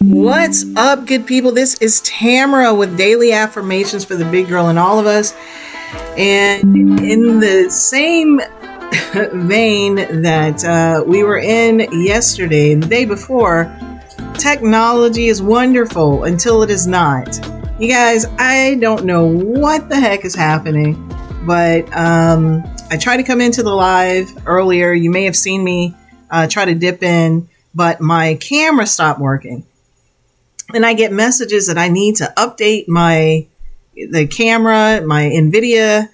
What's up, good people? This is Tamara with Daily Affirmations for the Big Girl in All of Us. And in the same vein that we were in yesterday and the day before, technology is wonderful until it is not. You guys, I don't know what the heck is happening, but I tried to come into the live earlier. You may have seen me try to dip in, but my camera stopped working. And I get messages that I need to update the camera, my NVIDIA,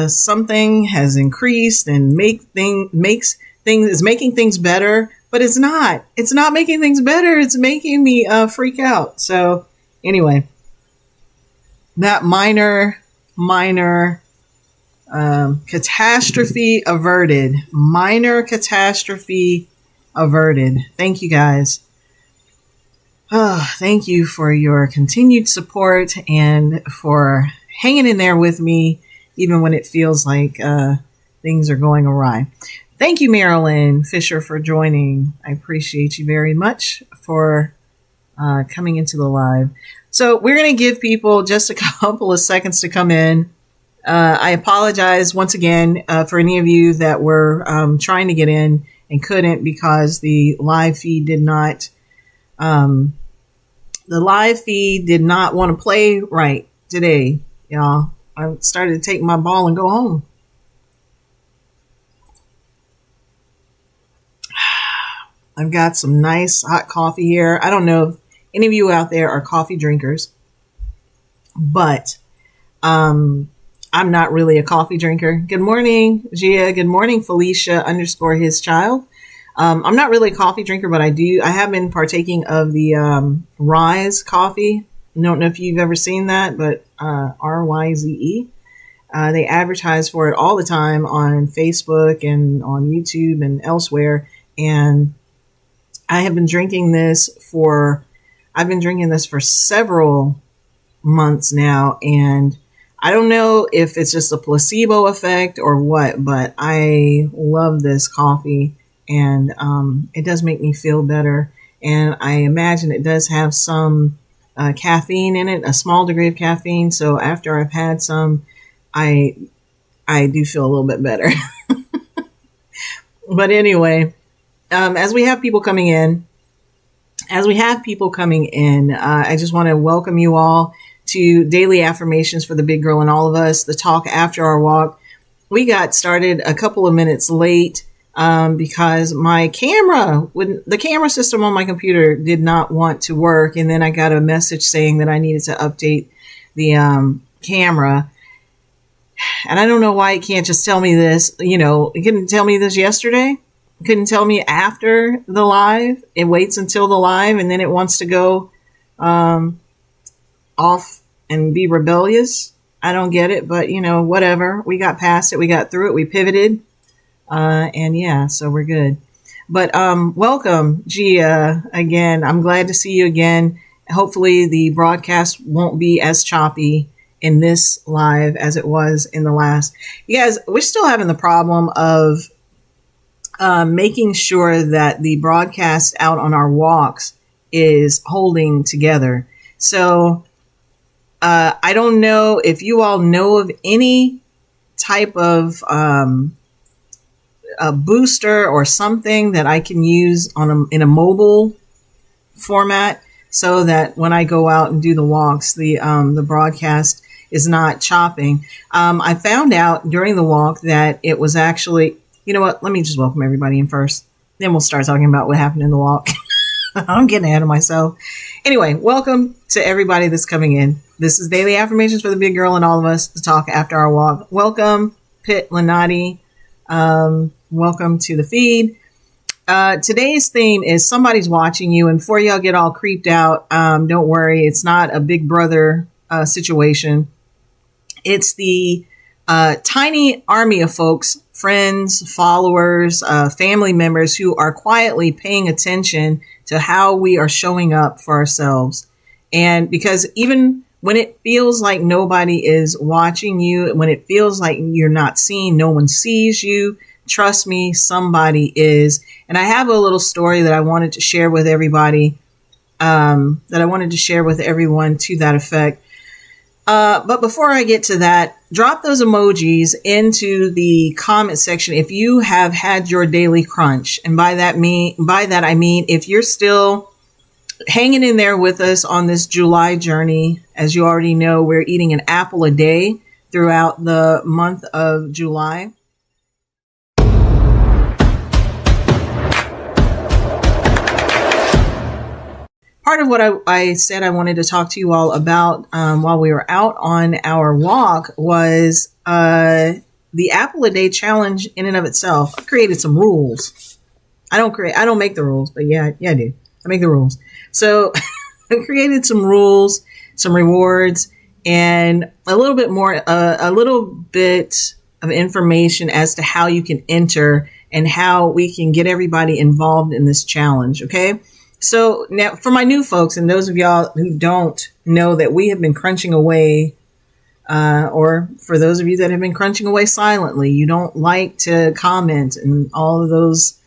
something has increased and is making things better, but it's not. It's not making things better. It's making me freak out. So anyway, that minor catastrophe averted. Minor catastrophe averted. Thank you guys. Oh, thank you for your continued support and for hanging in there with me, even when it feels like things are going awry. Thank you, Marilyn Fisher, for joining. I appreciate you very much for coming into the live. So we're going to give people just a couple of seconds to come in. I apologize once again for any of you that were trying to get in and couldn't because the live feed did not want to play right today, y'all. I started to take my ball and go home. I've got some nice hot coffee here. I don't know if any of you out there are coffee drinkers, but I'm not really a coffee drinker. Good morning, Gia. Good morning, Felicia _his child. I'm not really a coffee drinker, but I have been partaking of the Rise coffee. I don't know if you've ever seen that, but RYZE. They advertise for it all the time on Facebook and on YouTube and elsewhere. And I have been drinking this for several months now. And I don't know if it's just a placebo effect or what, but I love this coffee. And it does make me feel better. And I imagine it does have some caffeine in it, a small degree of caffeine. So after I've had some, I do feel a little bit better. But anyway, as we have people coming in, I just want to welcome you all to Daily Affirmations for the Big Girl in All of Us, the talk after our walk. We got started a couple of minutes late. Because the camera system on my computer did not want to work. And then I got a message saying that I needed to update the camera. And I don't know why it can't just tell me this. It couldn't tell me this yesterday. It couldn't tell me after the live. It waits until the live and then it wants to go off and be rebellious. I don't get it, but whatever. We got past it. We got through it. We pivoted. So we're good. But welcome, Gia, again. I'm glad to see you again. Hopefully the broadcast won't be as choppy in this live as it was in the last. You guys, we're still having the problem of making sure that the broadcast out on our walks is holding together. So I don't know if you all know of any type of a booster or something that I can use in a mobile format so that when I go out and do the walks, the broadcast is not chopping. I found out during the walk that it was actually, you know what? Let me just welcome everybody in first. Then we'll start talking about what happened in the walk. I'm getting ahead of myself. Anyway, welcome to everybody that's coming in. This is Daily Affirmations for the Big Girl and All of Us, the talk after our walk. Welcome, Pitt Lanati. Welcome to the feed. Today's theme is somebody's watching you. And before y'all get all creeped out, don't worry. It's not a Big Brother situation. It's the tiny army of folks, friends, followers, family members who are quietly paying attention to how we are showing up for ourselves. And because even when it feels like nobody is watching you, when it feels like you're not seen, no one sees you, trust me, somebody is. And I have a little story that I wanted to share with everybody that I wanted to share with everyone to that effect. But before I get to that, drop those emojis into the comment section if you have had your daily crunch. And by that I mean if you're still hanging in there with us on this July journey. As you already know, we're eating an apple a day throughout the month of July. Part of what I said I wanted to talk to you all about while we were out on our walk was the apple a day challenge in and of itself. I created some rules. I don't make the rules, but yeah, I do. I make the rules. So I created some rules, some rewards, and a little bit of information as to how you can enter and how we can get everybody involved in this challenge. Okay. So now for my new folks and those of y'all who don't know that we have been crunching away, or for those of you that have been crunching away silently, you don't like to comment and all of those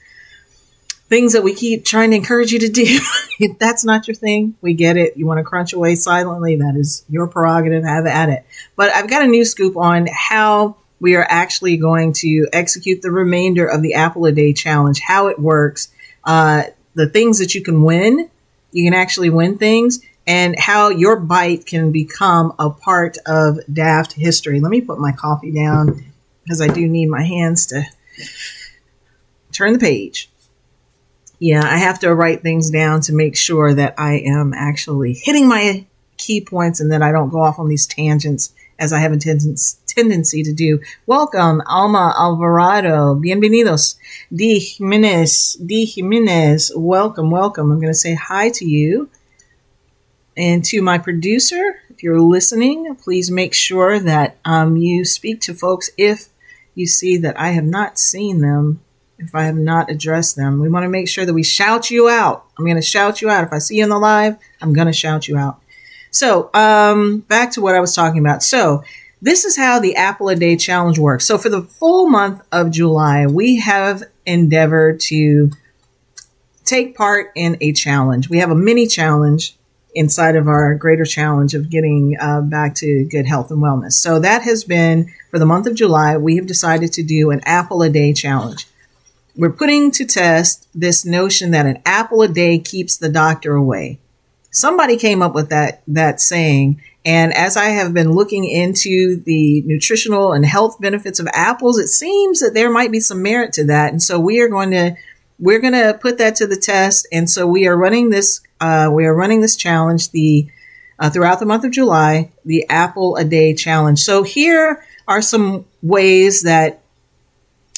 things that we keep trying to encourage you to do. If that's not your thing, we get it. You want to crunch away silently. That is your prerogative. Have at it. But I've got a new scoop on how we are actually going to execute the remainder of the Apple a Day challenge, how it works, the things that you can win. You can actually win things, and how your bite can become a part of Daft history. Let me put my coffee down because I do need my hands to turn the page. Yeah, I have to write things down to make sure that I am actually hitting my key points and that I don't go off on these tangents as I have a tendency to do. Welcome, Alma Alvarado. Bienvenidos. D. Jimenez. Welcome. I'm going to say hi to you. And to my producer, if you're listening, please make sure that you speak to folks if you see that I have not seen them, if I have not addressed them. We want to make sure that we shout you out. I'm going to shout you out. If I see you in the live, I'm going to shout you out. So back to what I was talking about. So this is how the Apple a Day challenge works. So for the full month of July, we have endeavored to take part in a challenge. We have a mini challenge inside of our greater challenge of getting back to good health and wellness. So that has been, for the month of July, we have decided to do an apple a day challenge. We're putting to test this notion that an apple a day keeps the doctor away. Somebody came up with that saying. And as I have been looking into the nutritional and health benefits of apples, it seems that there might be some merit to that. And so we're going to put that to the test. And so we are running this challenge throughout the month of July, the Apple a Day challenge. So here are some ways that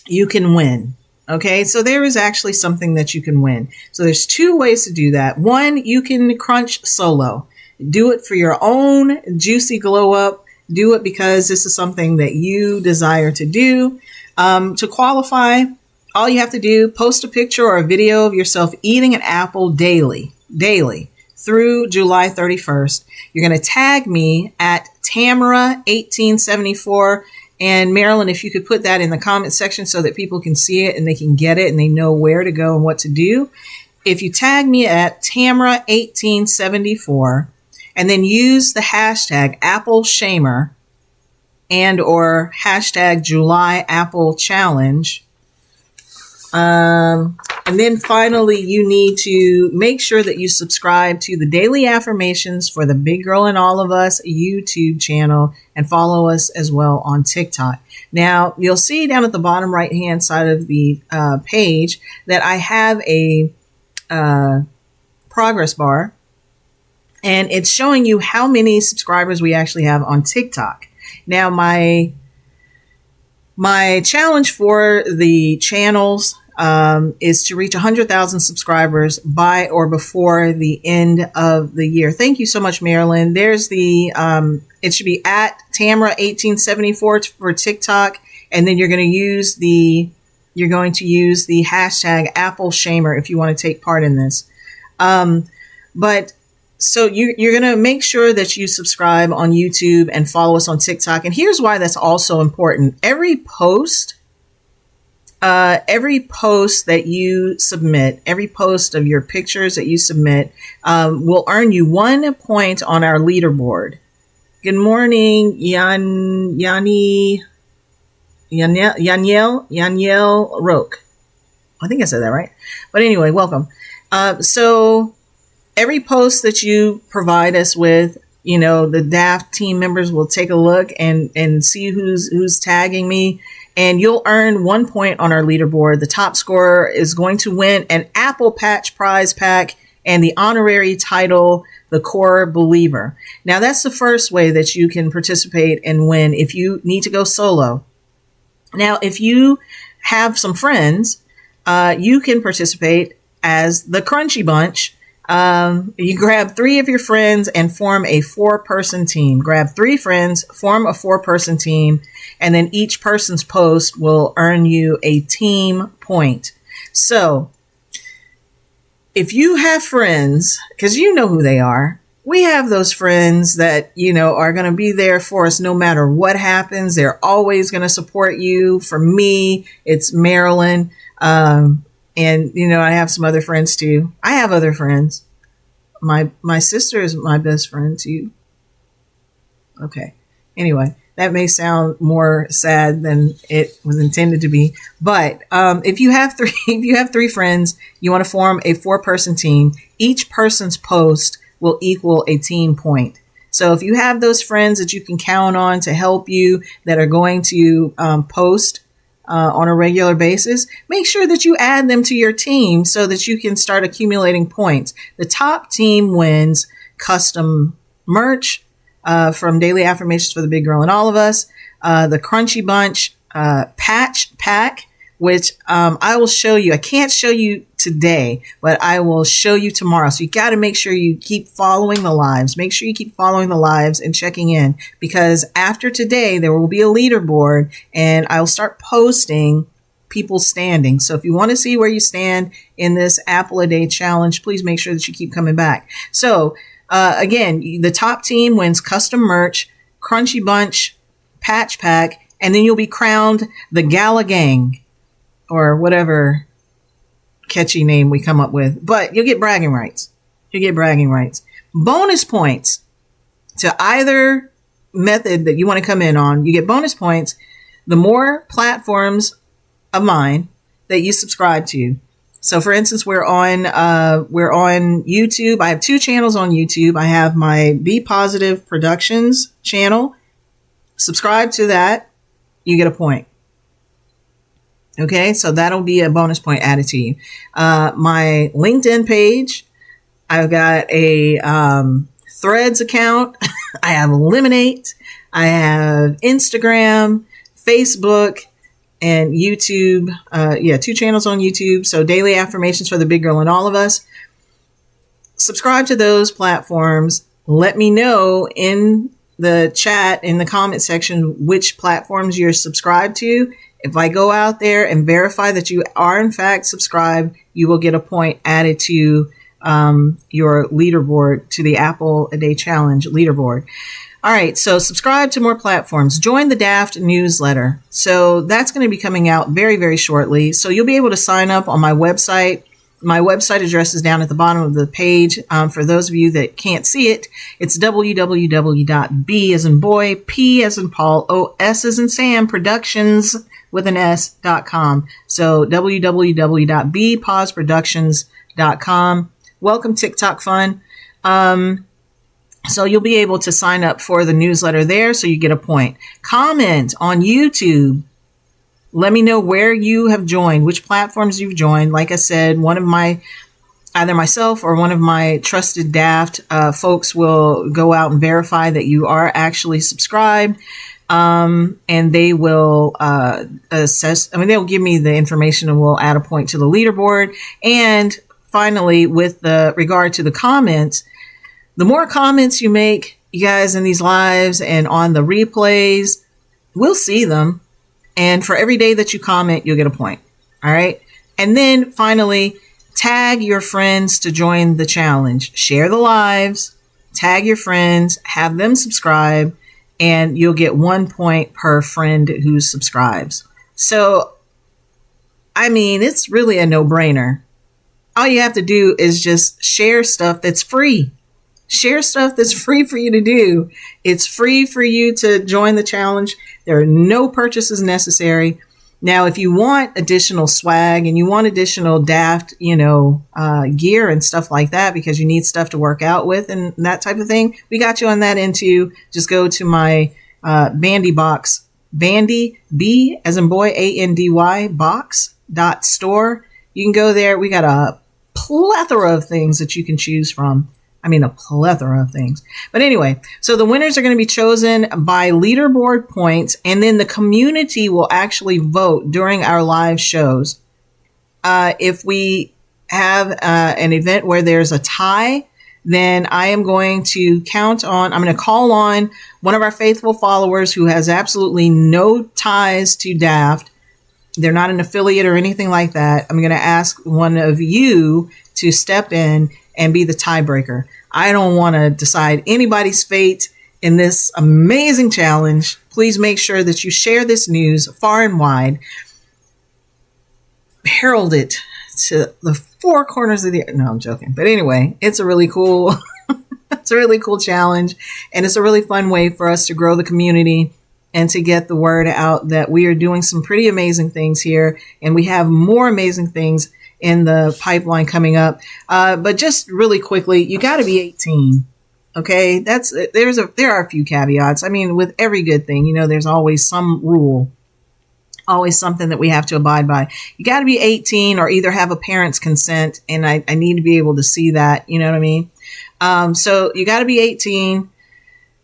you can win. Okay, so there is actually something that you can win. So there's two ways to do that. One, you can crunch solo. Do it for your own juicy glow up. Do it because this is something that you desire to do. To qualify, all you have to do, post a picture or a video of yourself eating an apple daily through July 31st. You're going to tag me at Tamara1874. And Marilyn, if you could put that in the comment section so that people can see it and they can get it and they know where to go and what to do. If you tag me at Tamara1874 and then use the hashtag Apple Shamer and or hashtag July Apple Challenge. And then finally, you need to make sure that you subscribe to the Daily Affirmations for the Big Girl in All of Us YouTube channel and follow us as well on TikTok. Now, you'll see down at the bottom right-hand side of the page that I have a progress bar, and it's showing you how many subscribers we actually have on TikTok. Now, my challenge for the channels is to reach 100,000 subscribers by or before the end of the year. Thank you so much, Marilyn. There's the, it should be at Tamara1874 for TikTok. And then you're going to use the hashtag Apple Shamer if you want to take part in this. So you're going to make sure that you subscribe on YouTube and follow us on TikTok. And here's why that's also important. Every post every post that you submit, every post of your pictures that you submit, will earn you 1 point on our leaderboard. Good morning, Yaniel Roque. I think I said that right. But anyway, welcome. So every post that you provide us with, the DAF team members will take a look and see who's tagging me, and you'll earn 1 point on our leaderboard. The top scorer is going to win an Apple Patch prize pack and the honorary title, the Core Believer. Now, that's the first way that you can participate and win if you need to go solo. Now, if you have some friends, you can participate as the Crunchy Bunch. You grab 3 of your friends and form a 4-person team. Grab 3 friends, form a 4-person team, and then each person's post will earn you a team point. So if you have friends, because you know who they are, we have those friends that, are going to be there for us no matter what happens. They're always going to support you. For me, it's Marilyn. And, I have some other friends too. I have other friends. My sister is my best friend too. Okay. Anyway, that may sound more sad than it was intended to be. But if you have 3 friends, you want to form a 4-person team. Each person's post will equal a team point. So if you have those friends that you can count on to help you, that are going to post on a regular basis, make sure that you add them to your team so that you can start accumulating points. The top team wins custom merch from Daily Affirmations for the Big Girl and All of Us, the Crunchy Bunch patch pack, which I will show you. I can't show you today, but I will show you tomorrow. So you got to make sure you keep following the lives. Make sure you keep following the lives and checking in, because after today, there will be a leaderboard and I'll start posting people standing. So if you want to see where you stand in this Apple a Day challenge, please make sure that you keep coming back. So again, the top team wins custom merch, Crunchy Bunch patch pack, and then you'll be crowned the Gala Gang, or whatever catchy name we come up with. But you'll get bragging rights. Bonus points to either method that you want to come in on. You get bonus points the more platforms of mine that you subscribe to. So for instance, we're on YouTube. I have 2 channels on YouTube. I have my Be Positive Productions channel. Subscribe to that. You get a point. Okay, so that'll be a bonus point added to you. My LinkedIn page, I've got a Threads account. I have Eliminate. I have Instagram, Facebook, and YouTube. 2 channels on YouTube. So Daily Affirmations for the Big Girl and All of Us. Subscribe to those platforms. Let me know in the chat, in the comment section, which platforms you're subscribed to. If I go out there and verify that you are in fact subscribed, you will get a point added to your leaderboard, to the Apple a Day Challenge leaderboard. All right, so subscribe to more platforms. Join the DAFT newsletter. So that's going to be coming out very, very shortly. So you'll be able to sign up on my website. My website address is down at the bottom of the page. For those of you that can't see it, it's www.b as in boy, p as in Paul, os as in Sam, productions with an s.com. So www.bpauseproductions.com. Welcome TikTok fun. So you'll be able to sign up for the newsletter there, so you get a point. Comment on YouTube. Let me know where you have joined, which platforms you've joined. Like I said, either myself or one of my trusted DAFT folks will go out and verify that you are actually subscribed. And they will assess, they'll give me the information and we'll add a point to the leaderboard. And finally, with regard to the comments, the more comments you make, you guys, in these lives and on the replays, we'll see them. And for every day that you comment, you'll get a point. All right. And then finally, tag your friends to join the challenge. Share the lives, tag your friends, have them subscribe, and you'll get 1 point per friend who subscribes. So I mean, it's really a no-brainer. All you have to do is just share stuff that's free. Share stuff that's free for you to do. It's free for you to join the challenge. There are no purchases necessary. Now, if you want additional swag and you want additional daft, gear and stuff like that, because you need stuff to work out with and that type of thing, we got you on that end too. Just go to my Bandy box, Bandy, B as in boy, Andy, box.store. You can go there. We got a plethora of things that you can choose from. I mean, a plethora of things. But anyway, so the winners are going to be chosen by leaderboard points, and then the community will actually vote during our live shows. If we have an event where there's a tie, then I'm going to call on one of our faithful followers who has absolutely no ties to Daft. They're not an affiliate or anything like that. I'm going to ask one of you to step in and be the tiebreaker. I don't want to decide anybody's fate in this amazing challenge. Please make sure that you share this news far and wide. Herald it to the four corners of the earth. No, I'm joking. But anyway, it's a really cool, it's a really cool challenge. And it's a really fun way for us to grow the community and to get the word out that we are doing some pretty amazing things here. And we have more amazing things in the pipeline coming up. But just really quickly, you got to be 18. Okay. There are a few caveats. I mean, with every good thing, there's always some rule, always something that we have to abide by. You got to be 18 or either have a parent's consent. And I need to be able to see that, you know what I mean? So you got to be 18.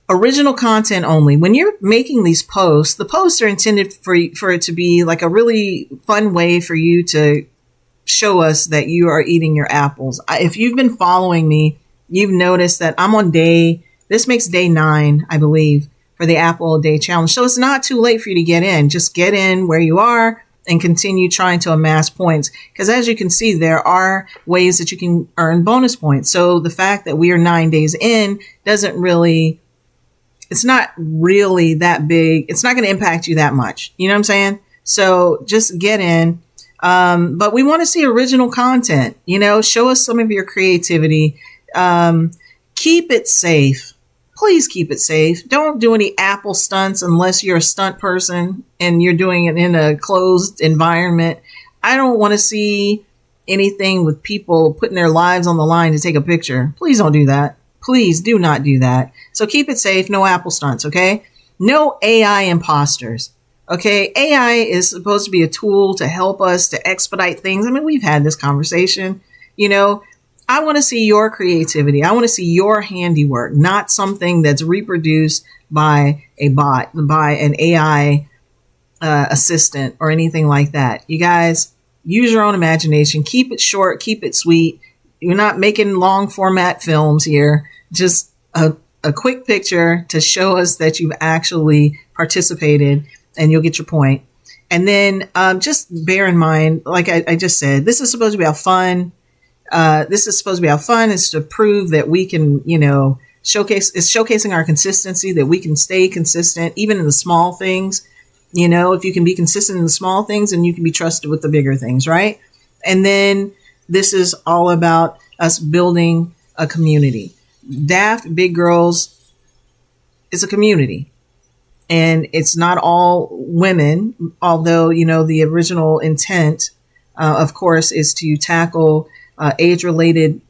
Original content only. When you're making these posts, the posts are intended for it to be like a really fun way for you to show us that you are eating your apples. If you've been following me, you've noticed that I'm on this makes day 9, I believe, for the Apple a Day Challenge. So it's not too late for you to get in. Just get in where you are and continue trying to amass points. Because as you can see, there are ways that you can earn bonus points. So the fact that we are 9 days in it's not really that big. It's not going to impact you that much. You know what I'm saying? So just get in. But we want to see original content, show us some of your creativity. Keep it safe. Please keep it safe. Don't do any Apple stunts unless you're a stunt person and you're doing it in a closed environment. I don't want to see anything with people putting their lives on the line to take a picture. Please don't do that. Please do not do that. So keep it safe. No Apple stunts. Okay. No AI imposters. Okay, AI is supposed to be a tool to help us to expedite things. I mean, we've had this conversation. I want to see your creativity. I want to see your handiwork, not something that's reproduced by a bot, by an AI assistant or anything like that. You guys, use your own imagination. Keep it short. Keep it sweet. You're not making long format films here. Just a quick picture to show us that you've actually participated, and you'll get your point. And then just bear in mind, like I just said, this is supposed to be how fun. Is to prove that we can, showcasing our consistency, that we can stay consistent, even in the small things. If you can be consistent in the small things, then you can be trusted with the bigger things, right? And then this is all about us building a community. Daft Big Girls is a community. And it's not all women, although, the original intent, of course, is to tackle age-related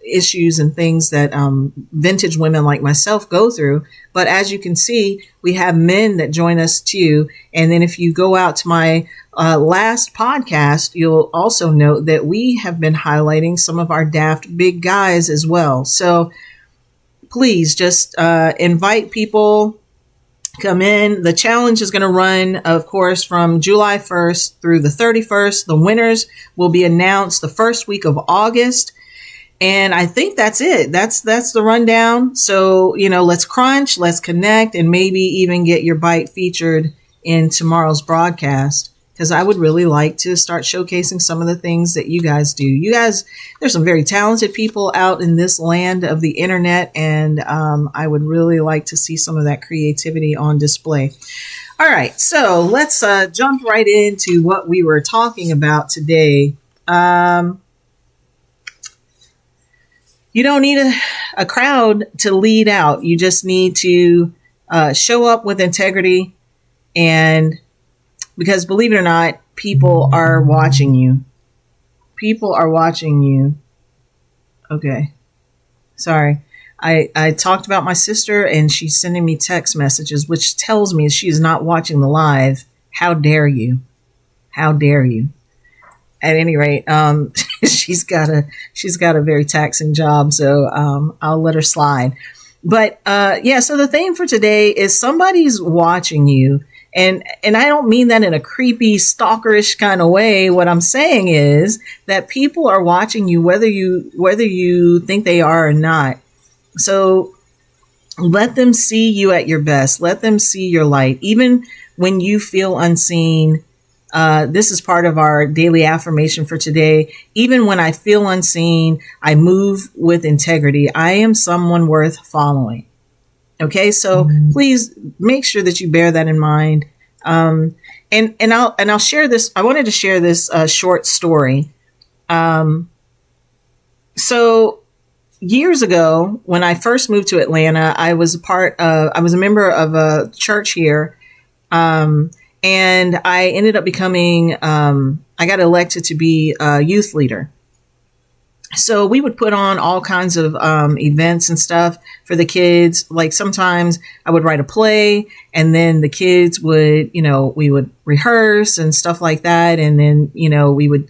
issues and things that vintage women like myself go through. But as you can see, we have men that join us too. And then if you go out to my last podcast, you'll also note that we have been highlighting some of our daft big guys as well. So please just invite people. Come in. The challenge is going to run, of course, from July 1st through the 31st. The winners will be announced the first week of August. And I think that's it. That's the rundown. So, let's crunch, let's connect, and maybe even get your bite featured in tomorrow's broadcast. because I would really like to start showcasing some of the things that you guys do. You guys, there's some very talented people out in this land of the internet, and I would really like to see some of that creativity on display. All right, so let's jump right into what we were talking about today. You don't need a crowd to lead out. You just need to show up with integrity, and because believe it or not, people are watching you. People are watching you. Okay. Sorry. I talked about my sister and she's sending me text messages, which tells me she's not watching the live. How dare you? How dare you? At any rate, she's got a very taxing job, so I'll let her slide. But yeah, so the theme for today is somebody's watching you. And I don't mean that in a creepy, stalkerish kind of way. What I'm saying is that people are watching you, whether you think they are or not. So let them see you at your best. Let them see your light, even when you feel unseen. This is part of our daily affirmation for today. Even when I feel unseen, I move with integrity. I am someone worth following. Okay, so please make sure that you bear that in mind. And I'll share this. I wanted to share this short story. So years ago, when I first moved to Atlanta, I was a member of a church here. And I ended up becoming, I got elected to be a youth leader. So we would put on all kinds of events and stuff for the kids. Like sometimes I would write a play and then the kids would, we would rehearse and stuff like that. And then, we would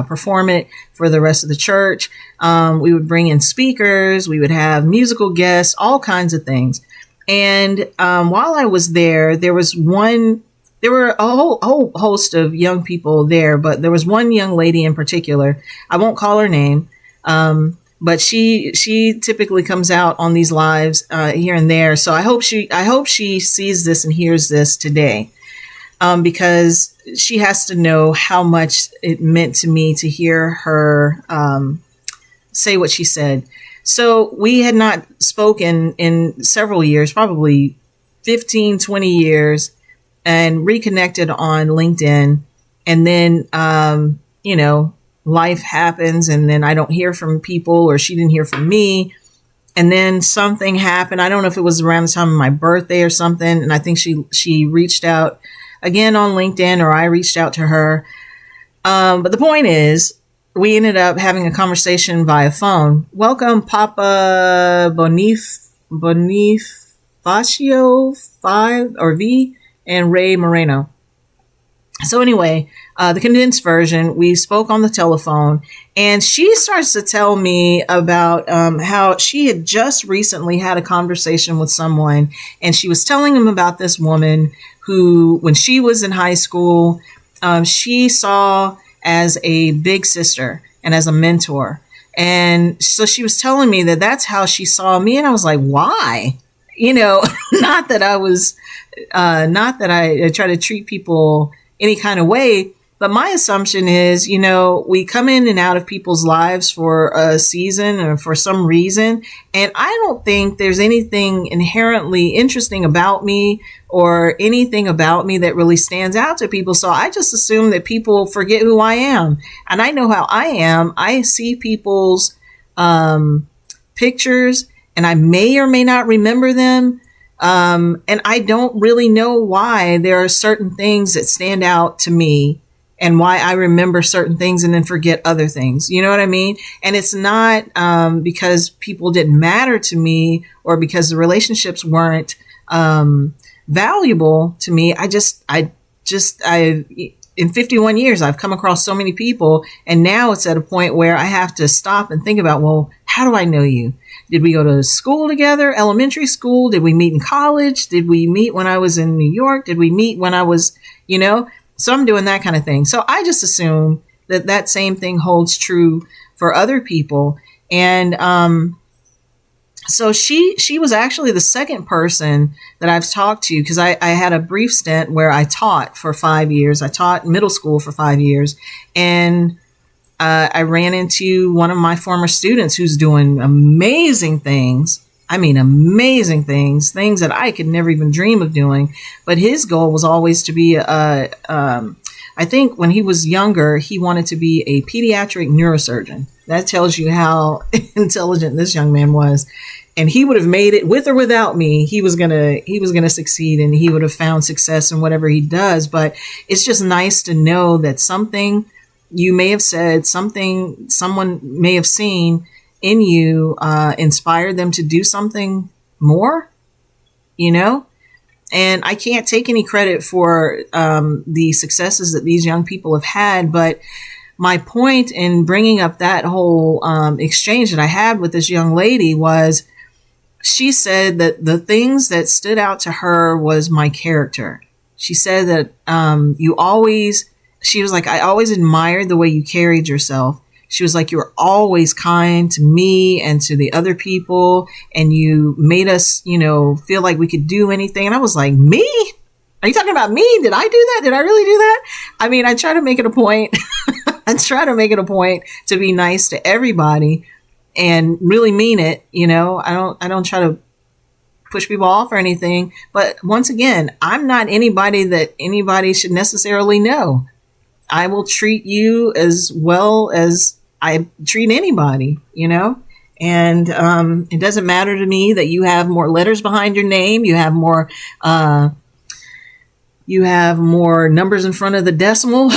perform it for the rest of the church. We would bring in speakers. We would have musical guests, all kinds of things. And while I was there, there were a whole host of young people there, but there was one young lady in particular. I won't call her name, but she typically comes out on these lives here and there. So I hope she sees this and hears this today, because she has to know how much it meant to me to hear her say what she said. So we had not spoken in several years, probably 15, 20 years. And reconnected on LinkedIn. And then, life happens and then I don't hear from people, or she didn't hear from me. And then something happened. I don't know if it was around the time of my birthday or something. And I think she reached out again on LinkedIn, or I reached out to her. But the point is, we ended up having a conversation via phone. Welcome, Papa Bonifacio 5 or V. And Ray Moreno. So anyway, the condensed version, we spoke on the telephone, and she starts to tell me about how she had just recently had a conversation with someone, and she was telling him about this woman who, when she was in high school, she saw as a big sister and as a mentor. And so she was telling me that that's how she saw me, and I was like, why? Not that I try to treat people any kind of way, but my assumption is, we come in and out of people's lives for a season or for some reason. And I don't think there's anything inherently interesting about me or anything about me that really stands out to people. So I just assume that people forget who I am. And I know how I am. I see people's pictures, and I may or may not remember them. And I don't really know why there are certain things that stand out to me and why I remember certain things and then forget other things. You know what I mean? And it's not because people didn't matter to me or because the relationships weren't valuable to me. In 51 years, I've come across so many people, and now it's at a point where I have to stop and think about, well, how do I know you? Did we go to school together, elementary school? Did we meet in college? Did we meet when I was in New York? Did we meet when I was, So I'm doing that kind of thing. So I just assume that same thing holds true for other people. And So she was actually the second person that I've talked to, because I had a brief stint where I taught for 5 years. I taught middle school for 5 years, and I ran into one of my former students who's doing amazing things. I mean, amazing things that I could never even dream of doing. But his goal was always to be I think when he was younger, he wanted to be a pediatric neurosurgeon. That tells you how intelligent this young man was. And he would have made it with or without me. He was gonna succeed, and he would have found success in whatever he does. But it's just nice to know that something you may have said, something someone may have seen in you, inspired them to do something more, you know? And I can't take any credit for the successes that these young people have had. But my point in bringing up that whole exchange that I had with this young lady was, she said that the things that stood out to her was my character. She said that she was like, I always admired the way you carried yourself. She was like, you were always kind to me and to the other people, and you made us, feel like we could do anything. And I was like, me? Are you talking about me? Did I do that? Did I really do that? I mean, I try to make it a point. I try to make it a point to be nice to everybody and really mean it. I don't try to push people off or anything. But once again, I'm not anybody that anybody should necessarily know. I will treat you as well as I treat anybody, and it doesn't matter to me that you have more letters behind your name. You have more numbers in front of the decimal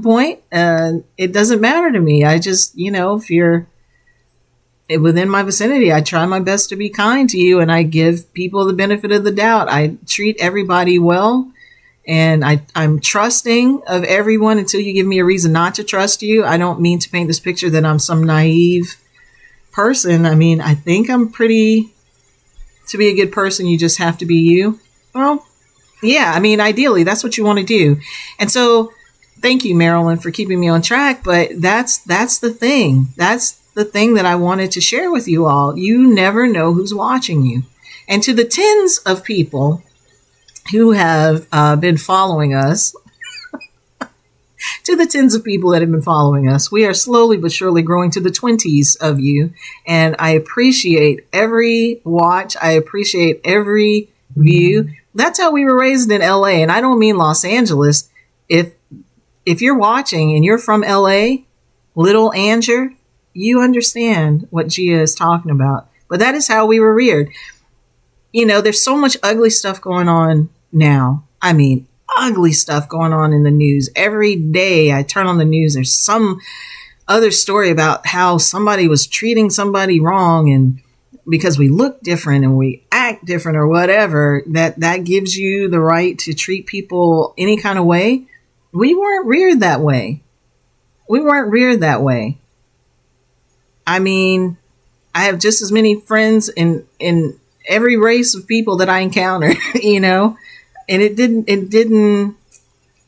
point. It doesn't matter to me. I just, if you're within my vicinity, I try my best to be kind to you, and I give people the benefit of the doubt. I treat everybody well. And I'm trusting of everyone until you give me a reason not to trust you. I don't mean to paint this picture that I'm some naive person. I mean, I think to be a good person, you just have to be you. Well, yeah, I mean, ideally, that's what you want to do. And so thank you, Marilyn, for keeping me on track. But that's the thing. That's the thing that I wanted to share with you all. You never know who's watching you. And to the tens of people who have been following us, to the tens of people that have been following us, we are slowly but surely growing to the 20s of you. And I appreciate every watch. I appreciate every view. That's how we were raised in LA. And I don't mean Los Angeles. If you're watching and you're from LA, Little Anger, you understand what Gia is talking about. But that is how we were reared. There's so much ugly stuff going on now. I mean, ugly stuff going on in the news. Every day I turn on the news, there's some other story about how somebody was treating somebody wrong, and because we look different and we act different or whatever, that gives you the right to treat people any kind of way. We weren't reared that way. I mean, I have just as many friends in every race of people that I encounter, and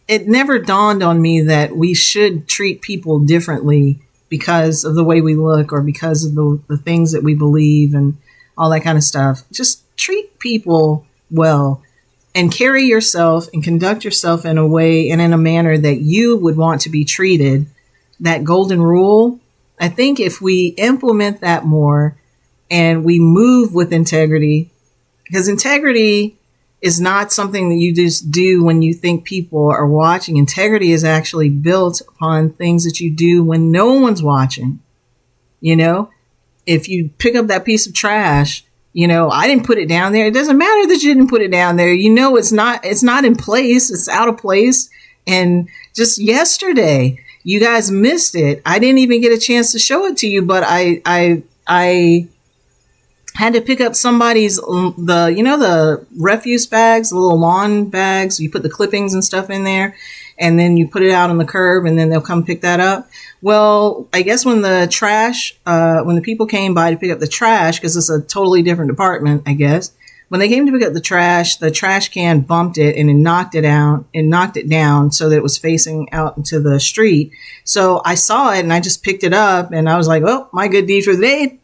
it never dawned on me that we should treat people differently because of the way we look or because of the things that we believe and all that kind of stuff. Just treat people well and carry yourself and conduct yourself in a way and in a manner that you would want to be treated. That golden rule, I think if we implement that more and we move with integrity, because integrity is not something that you just do when you think people are watching. Integrity is actually built upon things that you do when no one's watching. If you pick up that piece of trash, I didn't put it down there. It doesn't matter that you didn't put it down there. It's not in place. It's out of place. And just yesterday, you guys missed it. I didn't even get a chance to show it to you, but I had to pick up somebody's, the refuse bags, the little lawn bags. You put the clippings and stuff in there, and then you put it out on the curb, and then they'll come pick that up. Well, I guess when the people came by to pick up the trash, because it's a totally different department, I guess, When they came to pick up the trash can bumped it and it knocked it down so that it was facing out into the street. So I saw it and I just picked it up and I was like, oh, my good deed for the day.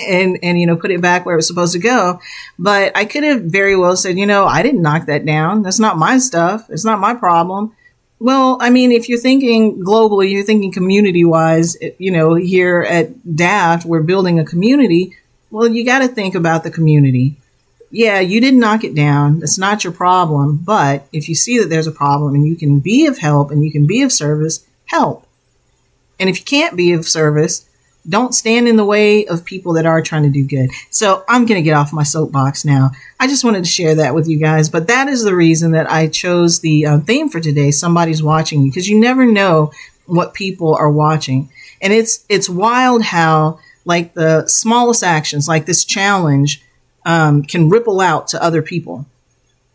and put it back where it was supposed to go. But I could have very well said, I didn't knock that down. That's not my stuff. It's not my problem. Well, I mean, if you're thinking globally, you're thinking community wise, here at DAFT, we're building a community. Well, you got to think about the community. Yeah, you didn't knock it down. That's not your problem. But if you see that there's a problem and you can be of help and you can be of service, help. And if you can't be of service, don't stand in the way of people that are trying to do good. So I'm going to get off my soapbox now. I just wanted to share that with you guys. But that is the reason that I chose the theme for today. Somebody's watching you, because you never know what people are watching. And it's wild how like the smallest actions, like this challenge, can ripple out to other people.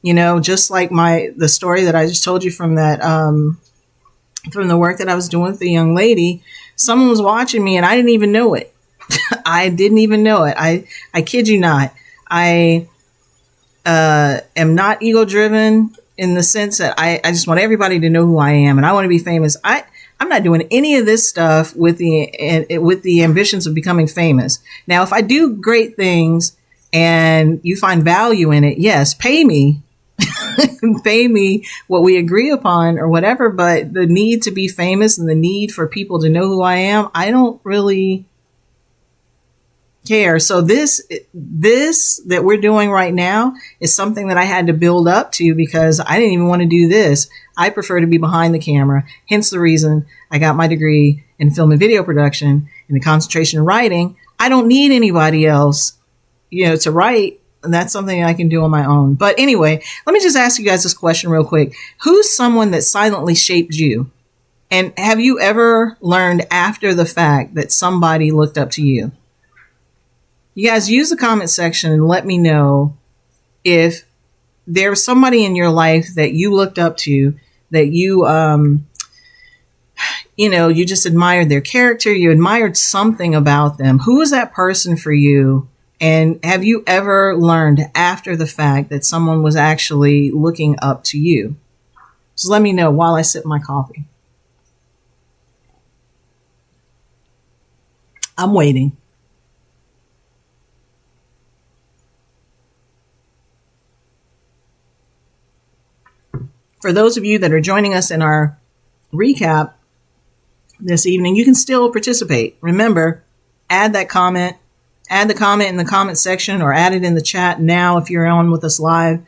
Just like the story that I just told you from that, from the work that I was doing with the young lady. Someone was watching me and I didn't even know it. I didn't even know it. I kid you not. I am not ego driven in the sense that I just want everybody to know who I am and I want to be famous. I'm not doing any of this stuff with the ambitions of becoming famous. Now, if I do great things and you find value in it, yes, pay me. Pay me what we agree upon or whatever. But the need to be famous and the need for people to know who I am, I don't really care. So this that we're doing right now is something that I had to build up to because I didn't even want to do this. I prefer to be behind the camera. Hence the reason I got my degree in film and video production and the concentration in writing. I don't need anybody else, to write. And that's something I can do on my own. But anyway, let me just ask you guys this question real quick. Who's someone that silently shaped you? And have you ever learned after the fact that somebody looked up to you? You guys use the comment section and let me know if there's somebody in your life that you looked up to, that you just admired their character. You admired something about them. Who is that person for you? And have you ever learned after the fact that someone was actually looking up to you? Just let me know while I sip my coffee. I'm waiting. For those of you that are joining us in our recap this evening, you can still participate. Remember, add the comment in the comment section or add it in the chat now if you're on with us live.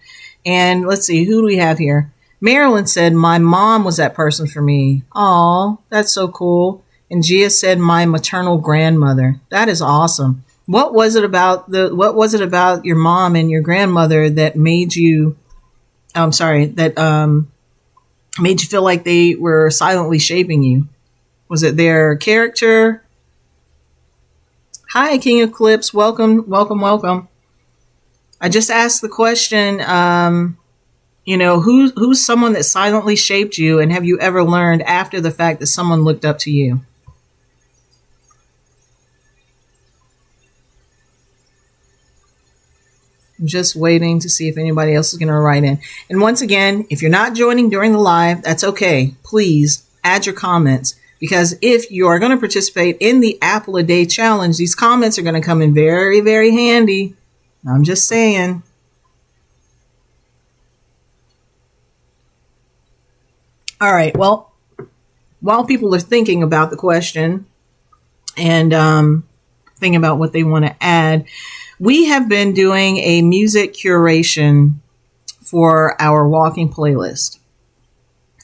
And let's see, who do we have here? Marilyn said, my mom was that person for me. Oh, that's so cool. And Gia said, my maternal grandmother. That is awesome. What was it about your mom and your grandmother that made you made you feel like they were silently shaping you? Was it their character? Hi, King Eclipse. Welcome, welcome, welcome. I just asked the question, who's someone that silently shaped you, and have you ever learned after the fact that someone looked up to you? I'm just waiting to see if anybody else is going to write in. And once again, if you're not joining during the live, that's okay. Please add your comments. Because if you are going to participate in the Apple a Day Challenge, these comments are going to come in very, very handy. I'm just saying. All right. Well, while people are thinking about the question and thinking about what they want to add, we have been doing a music curation for our walking playlist.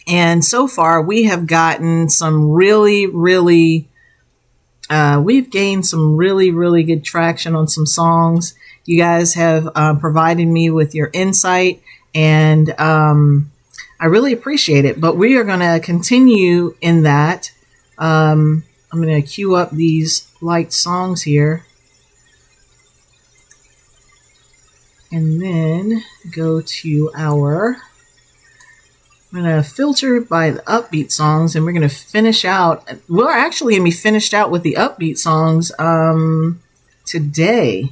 And so far, we have gotten some we've gained some really, really good traction on some songs. You guys have provided me with your insight, and I really appreciate it. But we are going to continue in that. I'm going to queue up these liked songs here. And then go to I'm going to filter by the upbeat songs, and we're going to finish out. We're actually going to be finished out with the upbeat songs today.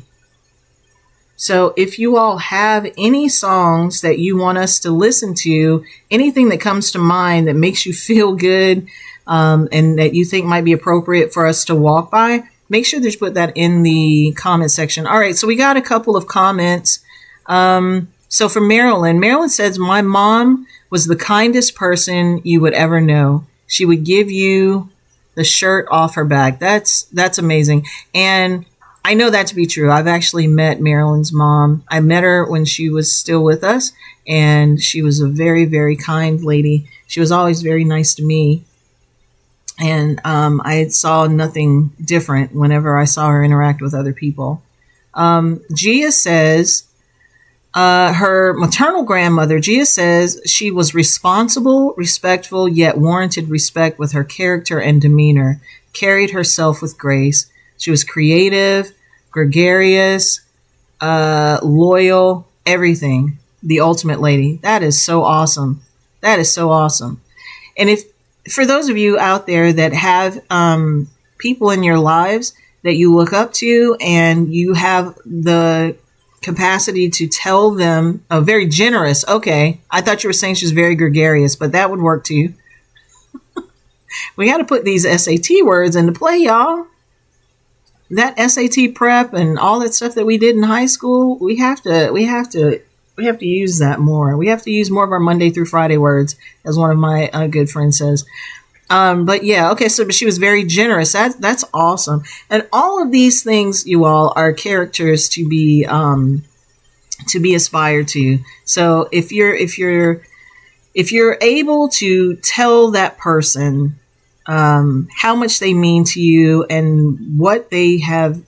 So if you all have any songs that you want us to listen to, anything that comes to mind that makes you feel good, and that you think might be appropriate for us to walk by, make sure that you put that in the comment section. All right, so we got a couple of comments. So for Marilyn says, my mom was the kindest person you would ever know. She would give you the shirt off her back. That's amazing. And I know that to be true. I've actually met Marilyn's mom. I met her when she was still with us, and she was a very, very kind lady. She was always very nice to me. And I saw nothing different whenever I saw her interact with other people. Gia says, her maternal grandmother, Gia says, she was responsible, respectful, yet warranted respect with her character and demeanor, carried herself with grace. She was creative, gregarious, loyal, everything. The ultimate lady. That is so awesome. That is so awesome. And if, for those of you out there that have people in your lives that you look up to, and you have the capacity to tell them, very generous. Okay. I thought you were saying she's very gregarious, but that would work too. We got to put these SAT words into play, y'all. That SAT prep and all that stuff that we did in high school, we have to use that more. We have to use more of our Monday through Friday words, as one of my good friends says. But yeah, okay. So, but she was very generous. That's awesome. And all of these things, you all, are characters to be aspired to. So if you're able to tell that person how much they mean to you, and what they have,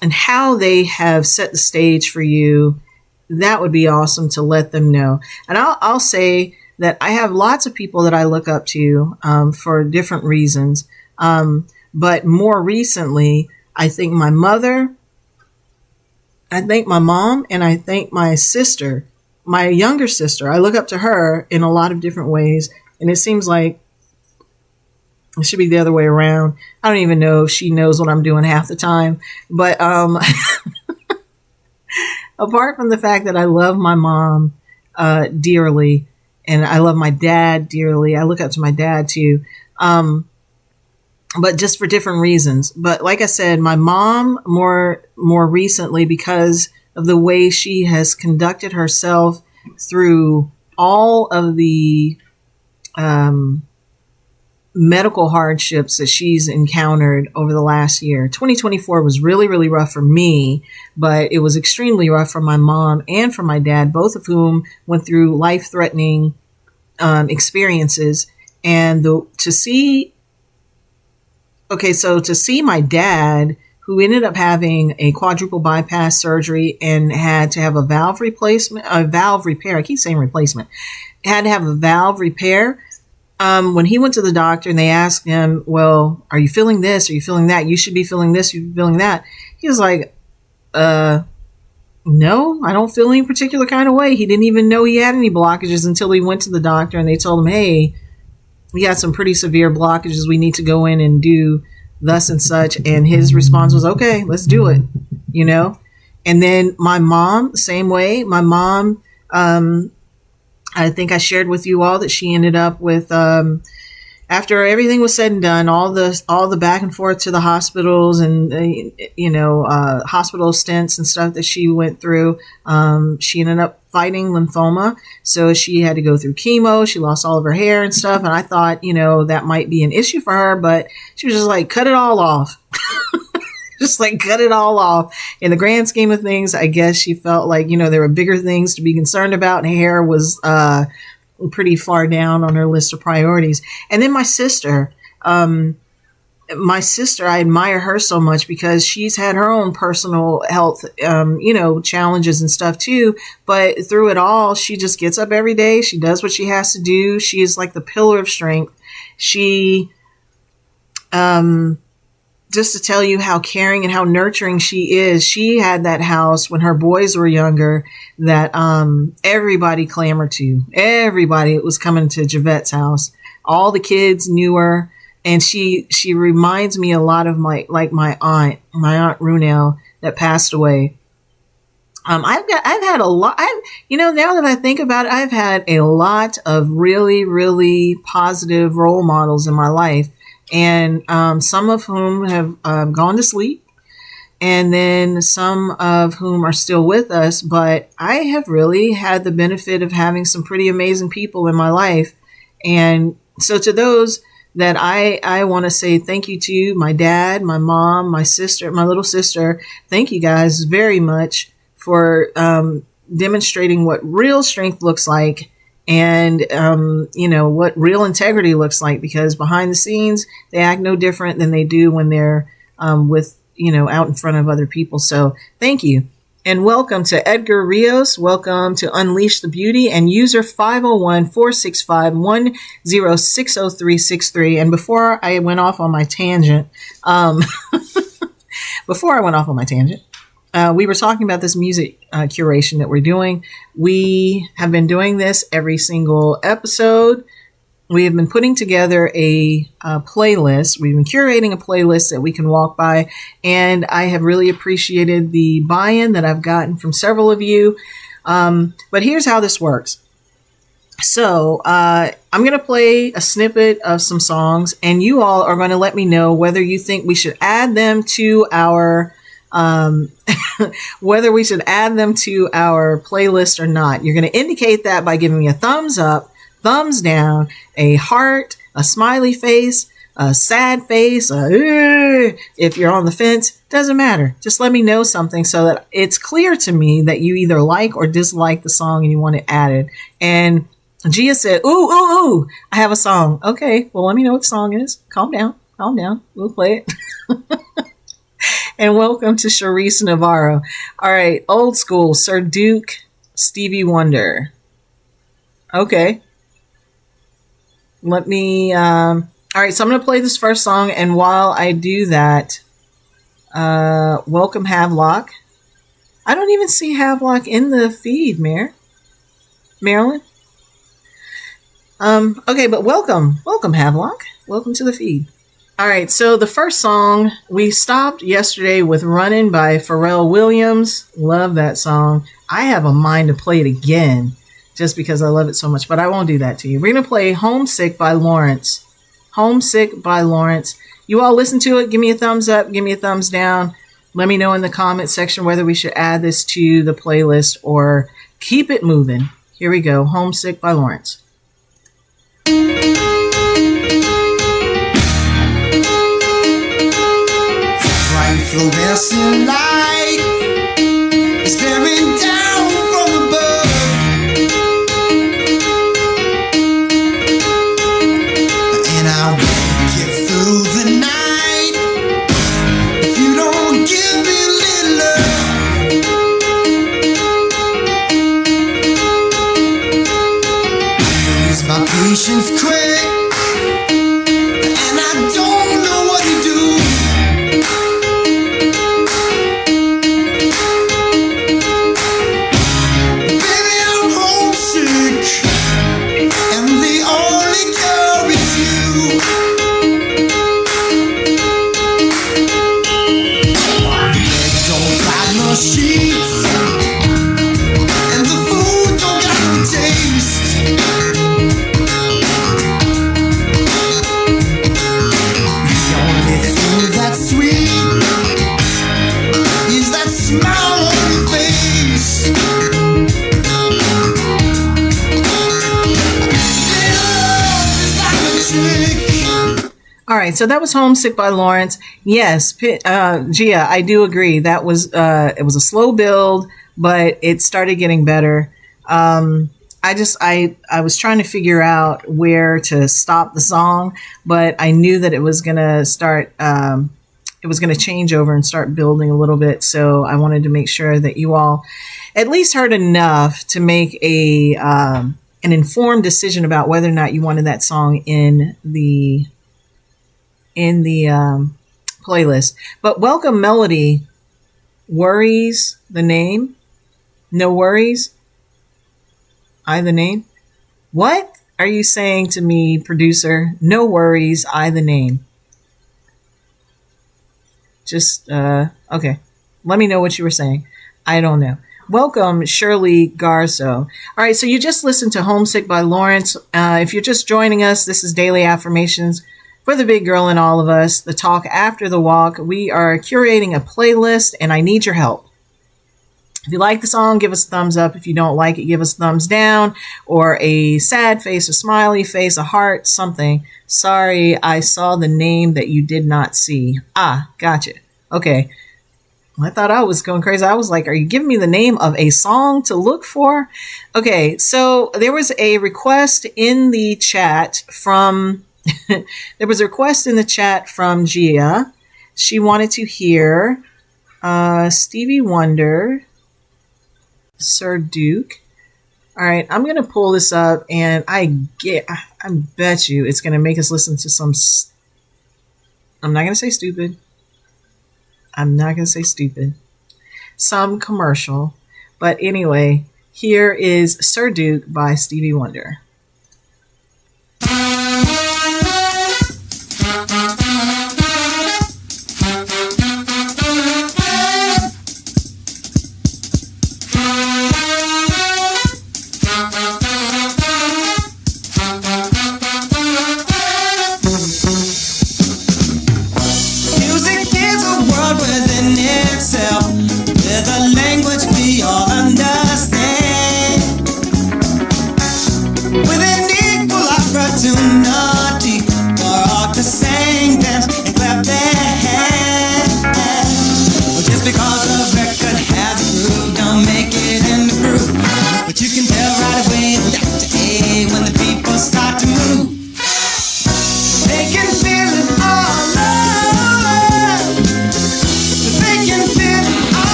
and how they have set the stage for you, that would be awesome to let them know. And I'll say that I have lots of people that I look up to for different reasons. But more recently, I think my mother, I think my mom, and I think my sister, my younger sister. I look up to her in a lot of different ways. And it seems like it should be the other way around. I don't even know if she knows what I'm doing half the time. But apart from the fact that I love my mom dearly, and I love my dad dearly, I look up to my dad too, but just for different reasons. But like I said, my mom more recently, because of the way she has conducted herself through all of the medical hardships that she's encountered over the last year. 2024 was really, really rough for me, but it was extremely rough for my mom and for my dad, both of whom went through life-threatening experiences. And to see my dad, who ended up having a quadruple bypass surgery and had to have a valve repair. I keep saying replacement. Had to have a valve repair. When he went to the doctor and they asked him, well, are you feeling this? Are you feeling that? You should be feeling this. You're feeling that. He was like, no, I don't feel any particular kind of way. He didn't even know he had any blockages until he went to the doctor and they told him, hey, we got some pretty severe blockages. We need to go in and do thus and such. And his response was, okay, let's do it. And then my mom, same way. My mom, I think I shared with you all that she ended up with, after everything was said and done, all the back and forth to the hospitals and, hospital stints and stuff that she went through. She ended up fighting lymphoma. So she had to go through chemo. She lost all of her hair and stuff. And I thought, that might be an issue for her, but she was just like, cut it all off. Just like cut it all off. In the grand scheme of things, I guess she felt like, there were bigger things to be concerned about. And hair was pretty far down on her list of priorities. And then my sister, I admire her so much because she's had her own personal health, challenges and stuff too. But through it all, she just gets up every day. She does what she has to do. She is like the pillar of strength. She, just to tell you how caring and how nurturing she is, she had that house when her boys were younger that everybody clamored to. Everybody was coming to Javette's house. All the kids knew her. And she reminds me a lot of my aunt Runel that passed away. I've had a lot. Now that I think about it, I've had a lot of really, really positive role models in my life, and some of whom have gone to sleep, and then some of whom are still with us. But I have really had the benefit of having some pretty amazing people in my life, and so to those that I want to say thank you to, my dad, my mom, my sister, my little sister. Thank you guys very much for demonstrating what real strength looks like, and what real integrity looks like, because behind the scenes they act no different than they do when they're with out in front of other people. So thank you. And welcome to Edgar Rios. Welcome to Unleash the Beauty and user 501-465-1060-363. And before I went off on my tangent, we were talking about this music curation that we're doing. We have been doing this every single episode. We have been putting together a playlist. We've been curating a playlist that we can walk by, and I have really appreciated the buy-in that I've gotten from several of you. But here's how this works. So I'm going to play a snippet of some songs, and you all are going to let me know whether you think we should add them to our playlist or not. You're going to indicate that by giving me a thumbs up, thumbs down, a heart, a smiley face, a sad face, if you're on the fence, doesn't matter. Just let me know something so that it's clear to me that you either like or dislike the song and you want it added. And Gia said, ooh, I have a song. Okay, well, let me know what the song is. Calm down. We'll play it. And welcome to Sharice Navarro. All right, old school, Sir Duke, Stevie Wonder. Okay. Let me, all right, so I'm going to play this first song, and while I do that, welcome Havelock. I don't even see Havelock in the feed, Marilyn. Okay, but welcome Havelock. Welcome to the feed. All right, so the first song, we stopped yesterday with Runnin' by Pharrell Williams. Love that song. I have a mind to play it again, just because I love it so much, but I won't do that to you. We're going to play Homesick by Lawrence. Homesick by Lawrence. You all listen to it. Give me a thumbs up. Give me a thumbs down. Let me know in the comment section whether we should add this to the playlist or keep it moving. Here we go. Homesick by Lawrence. Bright fluorescent light is staring down from above. And I won't get through the night if you don't give me a little love. Lose my patience quick, and I don't know what to do. Baby, I'm homesick, and the only cure is you. Don't got no sheets, and the food don't got no taste. The only thing that's sweet is that smile on your face. Love is like a trick. All right, so that was Homesick by Lawrence. Yes, Gia, I do agree. That was it was a slow build, but it started getting better. I was trying to figure out where to stop the song, but I knew that it was gonna start. It was gonna change over and start building a little bit. So I wanted to make sure that you all at least heard enough to make an informed decision about whether or not you wanted that song in the playlist. But welcome Melody. Worries, the name. No worries. I the name. What are you saying to me, producer? No worries, I the name. Just okay. Let me know what you were saying. I don't know. Welcome, Shirley Garzo. All right, so you just listened to Homesick by Lawrence. If you're just joining us, this is Daily Affirmations for the Big Girl in All of Us, the talk after the walk. We are curating a playlist, and I need your help. If you like the song, give us a thumbs up. If you don't like it, give us a thumbs down, or a sad face, a smiley face, a heart, something. Sorry, I saw the name that you did not see. Ah, gotcha. Okay. I thought I was going crazy. I was like, are you giving me the name of a song to look for? Okay, so there was a request in the chat from Gia. She wanted to hear Stevie Wonder, Sir Duke. All right, I'm going to pull this up, and I bet you it's going to make us listen to some, I'm not going to say stupid. Some commercial. But anyway, here is Sir Duke by Stevie Wonder.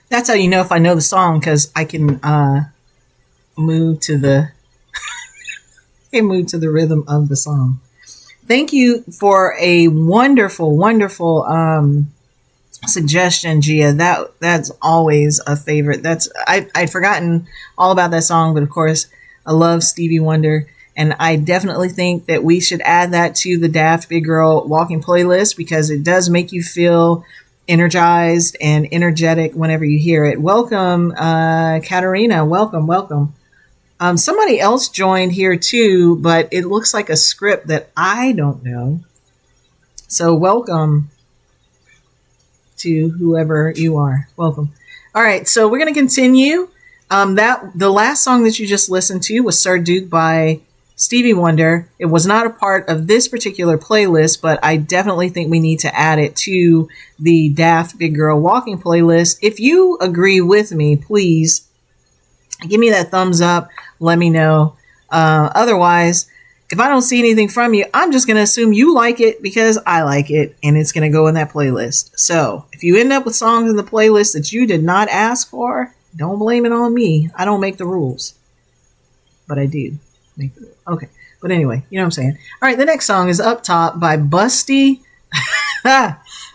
That's how you know if I know the song, because I can move to the rhythm of the song. Thank you for a wonderful, wonderful suggestion, Gia. That's always a favorite. I'd forgotten all about that song, but of course I love Stevie Wonder, and I definitely think that we should add that to the Daft Big Girl Walking playlist, because it does make you feel energized and energetic whenever you hear it. Welcome, Katarina. Welcome. Somebody else joined here too, but it looks like a script that I don't know. So welcome to whoever you are. Welcome. All right, so we're going to continue. The last song that you just listened to was Sir Duke by Stevie Wonder. It was not a part of this particular playlist, but I definitely think we need to add it to the Daft Big Girl Walking playlist. If you agree with me, please give me that thumbs up. Let me know. Otherwise, if I don't see anything from you, I'm just going to assume you like it because I like it, and it's going to go in that playlist. So if you end up with songs in the playlist that you did not ask for, don't blame it on me. I don't make the rules, but I do make the rules. Okay. But anyway, you know what I'm saying? All right. The next song is Up Top by Busty.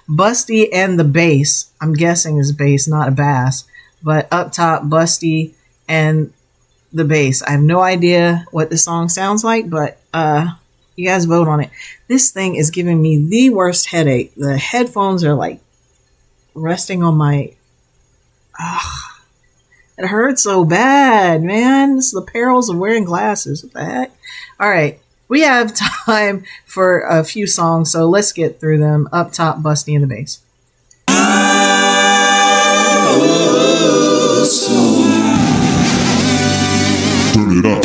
Busty and the Bass. I'm guessing is bass, not a bass. But Up Top, Busty and the Bass. I have no idea what the song sounds like, but you guys vote on it. This thing is giving me the worst headache. The headphones are like resting on my... it hurts so bad, man. This is the perils of wearing glasses. What the heck? All right. We have time for a few songs, so let's get through them. Up Top, Busty and the Bass. Turn it up.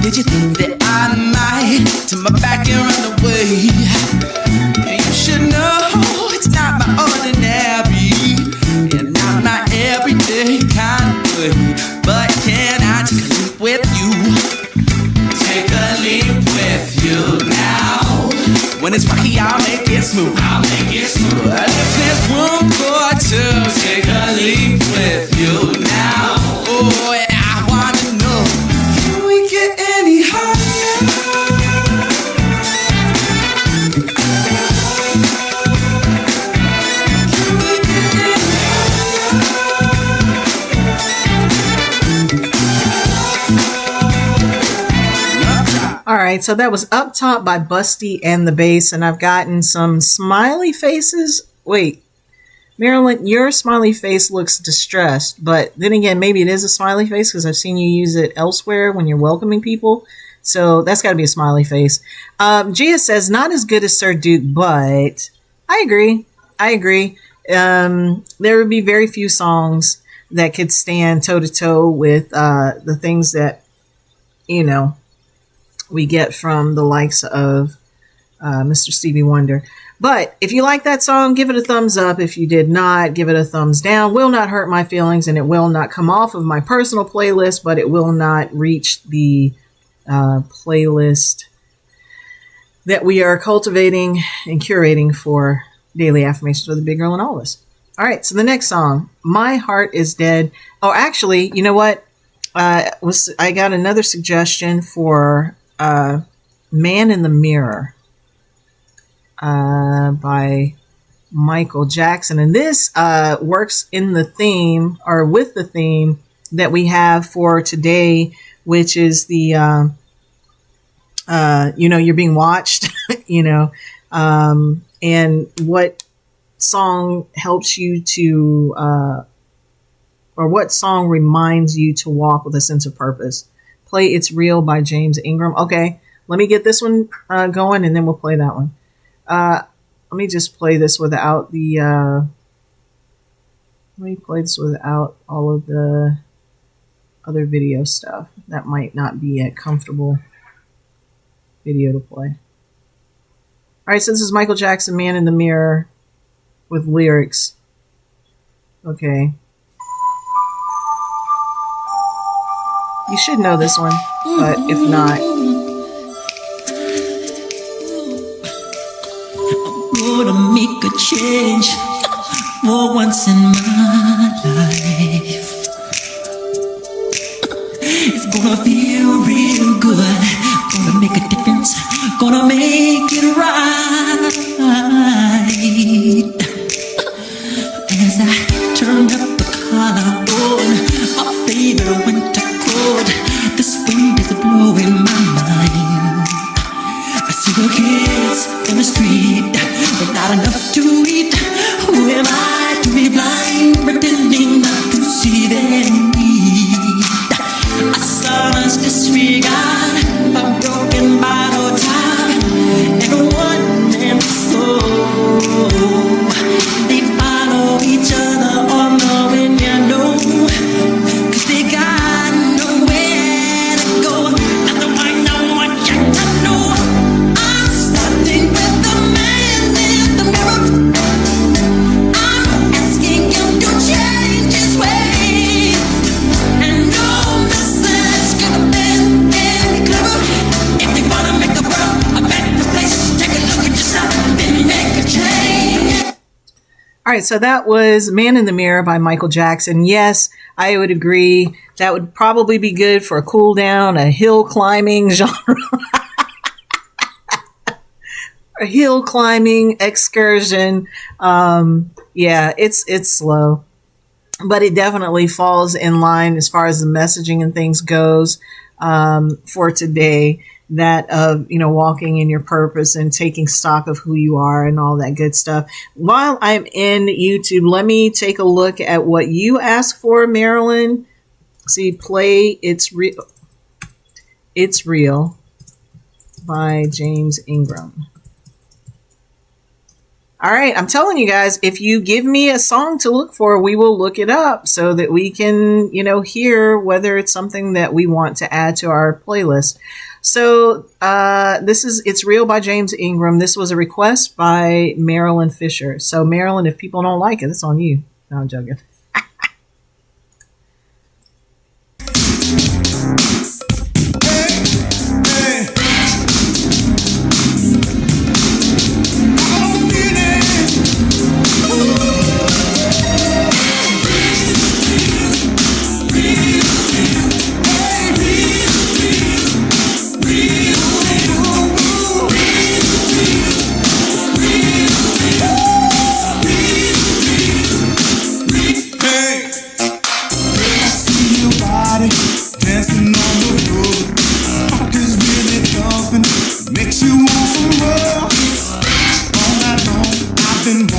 Did you think that I might turn my back right, so that was Up Top by Busty and the Bass, and I've gotten some smiley faces. Wait, Marilyn, your smiley face looks distressed, but then again, maybe it is a smiley face because I've seen you use it elsewhere when you're welcoming people. So that's got to be a smiley face. Gia says, not as good as Sir Duke, but I agree. There would be very few songs that could stand toe to toe with the things that, you know, we get from the likes of Mr. Stevie Wonder. But if you like that song, give it a thumbs up. If you did not, give it a thumbs down. Will not hurt my feelings, and it will not come off of my personal playlist, but it will not reach the playlist that we are cultivating and curating for Daily Affirmations with a Big Girl and All of Us. All right, so the next song, My Heart is Dead. Oh, actually, you know what? I got another suggestion for Man in the Mirror by Michael Jackson. And this works in the theme, or with the theme that we have for today, which is the, you're being watched, and what song helps you to, or what song reminds you to walk with a sense of purpose. Play It's Real by James Ingram. Okay, let me get this one going, and then we'll play that one. Let me just play this without the, all of the other video stuff. That might not be a comfortable video to play. All right, so this is Michael Jackson, Man in the Mirror, with lyrics. Okay. You should know this one, but if not, I'm gonna make a change for once in my life. It's gonna feel real good. Gonna make a difference. Gonna make it right. As I turn up the collar on my favorite winter coat, this wind is blowing my mind. I see the kids in the street, but not enough to eat. Who am I to be blind, pretending not to see their need? A son's disregard, a broken bottle top, and one empty soul. They follow each other on the wind, you know, 'cause they got nowhere to go. Not the one I want you to know. I'm starting with the man in the mirror. I'm asking him to change his ways, and no message could have been any clearer. If you wanna make the world a better place, take a look at yourself and make a change. all right, so that was Man in the Mirror by Michael Jackson. Yes, I would agree. That would probably be good for a cool down, a hill climbing genre. A hill climbing excursion. Yeah, it's slow, but it definitely falls in line as far as the messaging and things goes for today. That of, walking in your purpose and taking stock of who you are and all that good stuff. While I'm in YouTube, let me take a look at what you asked for, Marilyn. See, play It's Real by James Ingram. All right, I'm telling you guys, if you give me a song to look for, we will look it up so that we can, hear whether it's something that we want to add to our playlist. So this is It's Real by James Ingram. This was a request by Marilyn Fisher. So Marilyn, if people don't like it, it's on you. No, I'm joking.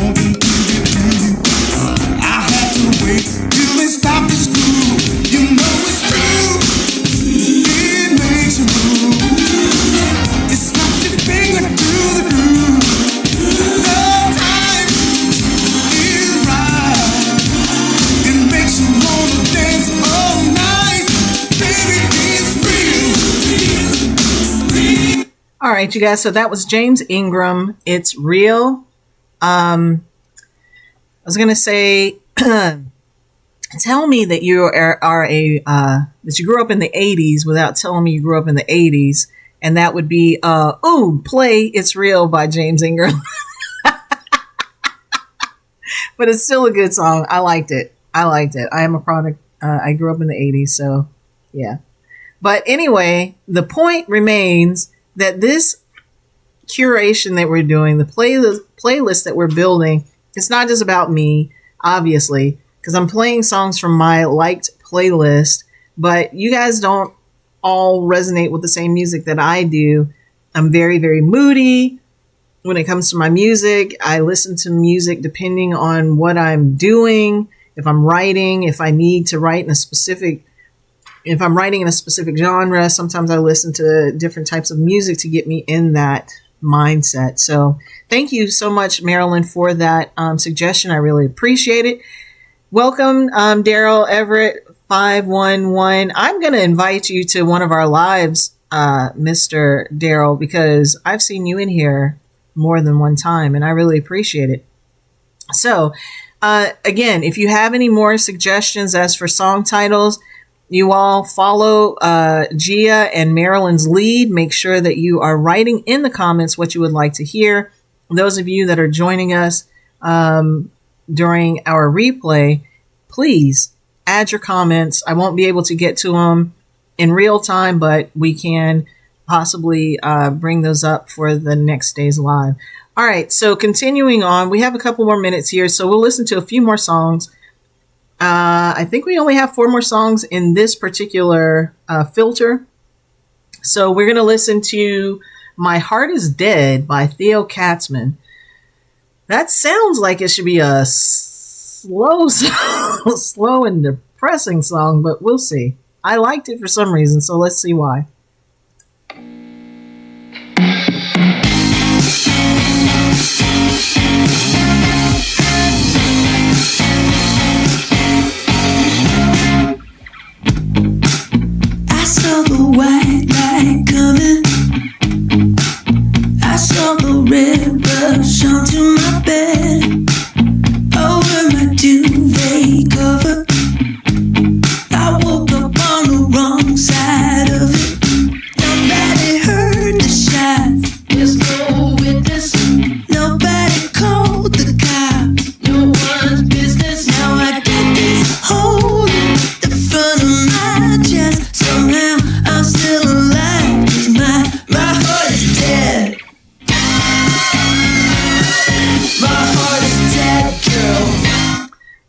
hoping to get through. I had to wait till they stopped the school. You know it's true. It makes you move. You slap your finger through the groove. The time is right. It makes you wanna dance all night. Baby, it's real. All right, you guys. So that was James Ingram. It's real. I was gonna say, tell me that you are that you grew up in the '80s without telling me you grew up in the '80s, and that would be play "It's Real" by James Ingram. But it's still a good song. I liked it. I am a product. I grew up in the '80s, so yeah. But anyway, the point remains that this curation that we're doing, the playlist that we're building, it's not just about me, obviously, because I'm playing songs from my liked playlist, but you guys don't all resonate with the same music that I do. I'm very, very moody when it comes to my music. I listen to music depending on what I'm doing. If I'm writing, if I need to write if I'm writing in a specific genre, sometimes I listen to different types of music to get me in that mindset. So thank you so much, Marilyn, for that suggestion. I really appreciate it. Welcome, Daryl Everett 511. I'm going to invite you to one of our lives, Mr. Daryl, because I've seen you in here more than one time, and I really appreciate it. So again, if you have any more suggestions as for song titles, you all follow Gia and Marilyn's lead. Make sure that you are writing in the comments what you would like to hear. Those of you that are joining us during our replay, please add your comments. I won't be able to get to them in real time, but we can possibly bring those up for the next day's live. All right, so continuing on, we have a couple more minutes here, so we'll listen to a few more songs. I think we only have 4 more songs in this particular filter. So we're going to listen to My Heart is Dead by Theo Katzman. That sounds like it should be a slow and depressing song, but we'll see. I liked it for some reason, so let's see why. I saw the white light coming. I saw the red rush onto my bed. Over my duvet cover, I woke up on the wrong side of it. Nobody heard the shot. There's no witness. Nobody called the cops. No one's business. Now I get this hole in the front of my chest. Somehow I'm still alive, 'cause my heart is dead. My heart is dead, girl.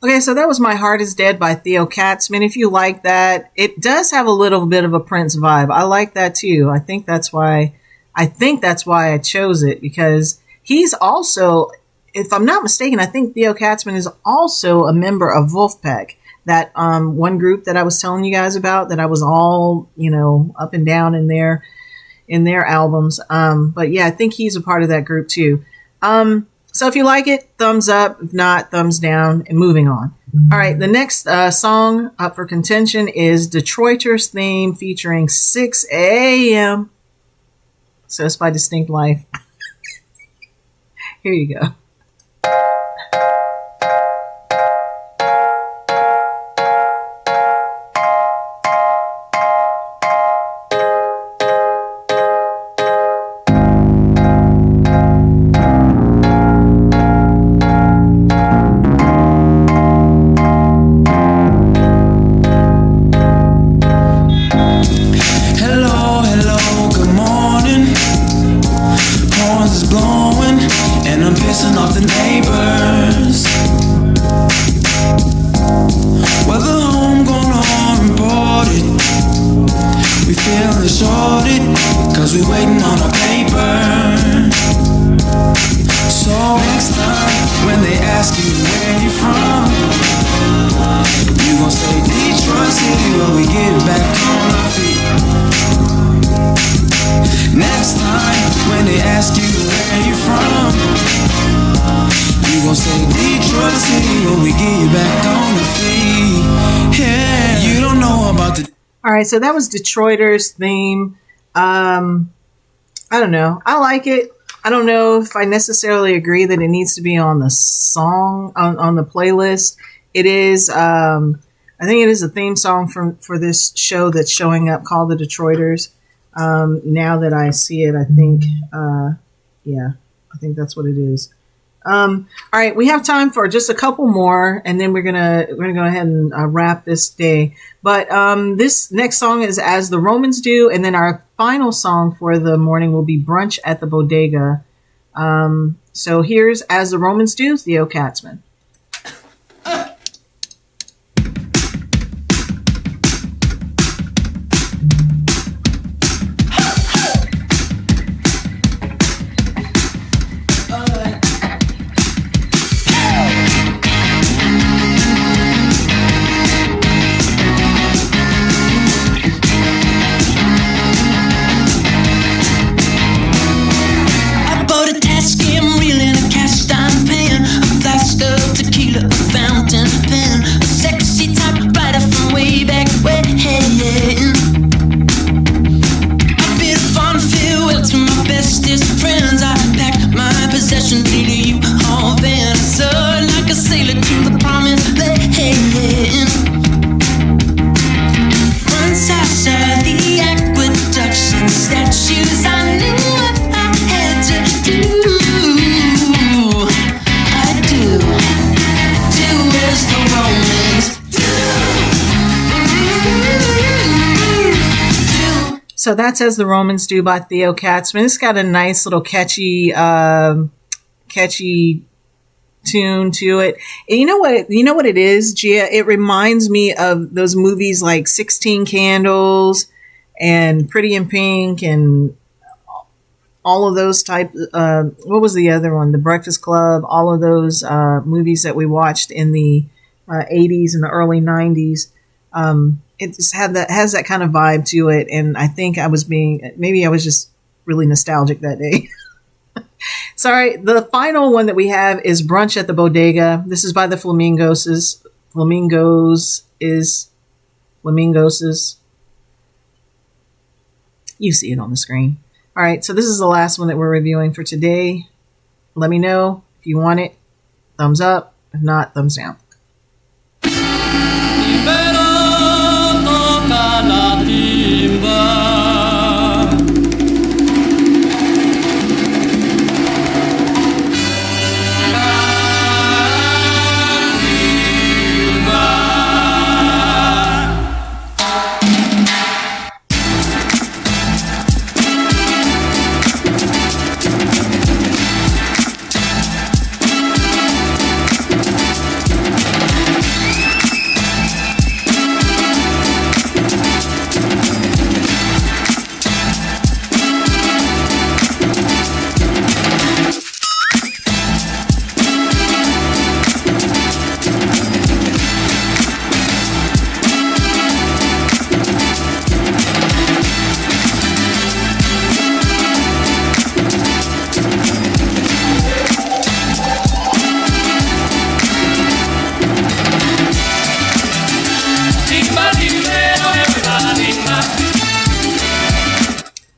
Okay, so that was My Heart is Dead by Theo Katzman. If you like that, it does have a little bit of a Prince vibe. I like that too. I think that's why I chose it, because he's also, if I'm not mistaken, I think Theo Katzman is also a member of Wolfpack, that one group that I was telling you guys about, that I was all, up and down in their albums. But yeah, I think he's a part of that group too. So if you like it, thumbs up. If not, thumbs down, and moving on. All right, the next song up for contention is Detroiters Theme featuring 6 a.m. So it's by Distinct Life. Here you go. Horns is blowing and I'm pissing when we get you back on the feet. Yeah, you don't know about the. All right, so that was Detroiters theme. I don't know. I like it. I don't know if I necessarily agree that it needs to be on the song on the playlist. It is. I think it is a theme song for this show that's showing up called The Detroiters. Now that I see it, I think, yeah, I think that's what it is. All right, we have time for just a couple more, and then we're gonna go ahead and wrap this day. But this next song is As the Romans Do, and then our final song for the morning will be Brunch at the Bodega. So here's As the Romans Do, Theo Katzman. So that's As the Romans Do by Theo Katzman. It's got a nice little catchy tune to it. And you know what it is, Gia? It reminds me of those movies like 16 Candles and Pretty in Pink and all of those type. What was the other one? The Breakfast Club. All of those movies that we watched in the 80s and the early 90s. It just has that kind of vibe to it, and I think maybe I was just really nostalgic that day. Sorry, the final one that we have is Brunch at the Bodega. This is by the Flamingos. You see it on the screen. All right, so this is the last one that we're reviewing for today. Let me know if you want it. Thumbs up. If not, thumbs down.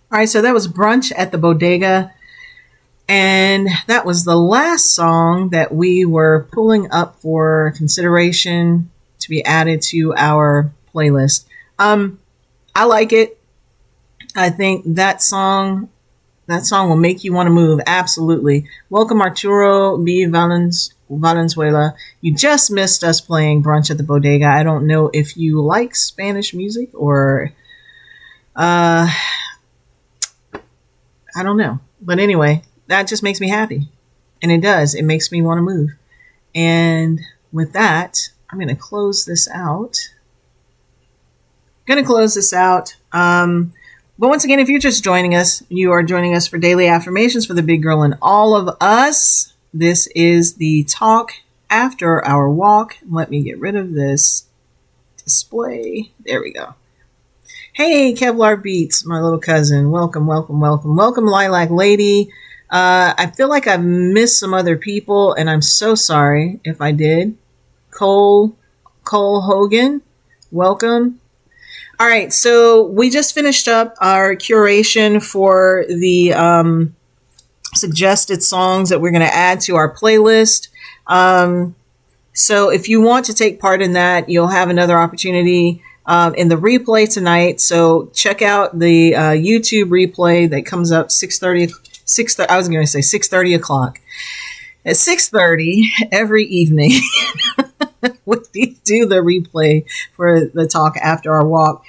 All right, so that was Brunch at the Bodega, and that was the last song that we were pulling up for consideration to be added to our playlist. I like it. I think that song will make you want to move. Absolutely. Welcome, Arturo B. Valenzuela. You just missed us playing Brunch at the Bodega. I don't know if you like Spanish music or I don't know. But anyway, that just makes me happy. And it does. It makes me want to move. And with that, I'm going to close this out. But once again, if you're just joining us, you are joining us for Daily Affirmations for the Big Girl and All of Us. This is the talk after our walk. Let me get rid of this display. There we go. Hey, Kevlar Beats, my little cousin. Welcome, welcome, welcome. Welcome, Lilac Lady. I feel like I've missed some other people, and I'm so sorry if I did. Cole Hogan. Welcome. All right, so we just finished up our curation for the suggested songs that we're going to add to our playlist. So if you want to take part in that, you'll have another opportunity in the replay tonight. So check out the YouTube replay that comes up 6:30. I was going to say 6:30 o'clock. At 6:30 every evening, we do the replay for the talk after our walk.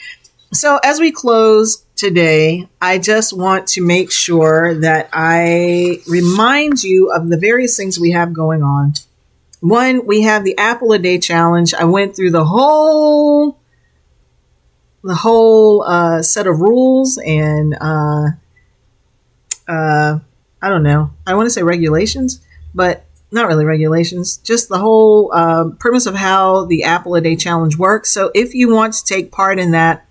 So as we close today, I just want to make sure that I remind you of the various things we have going on. One, we have the Apple a Day Challenge. I went through the whole set of rules and I don't know. I want to say regulations, but not really regulations. Just the whole premise of how the Apple a Day Challenge works. So if you want to take part in that,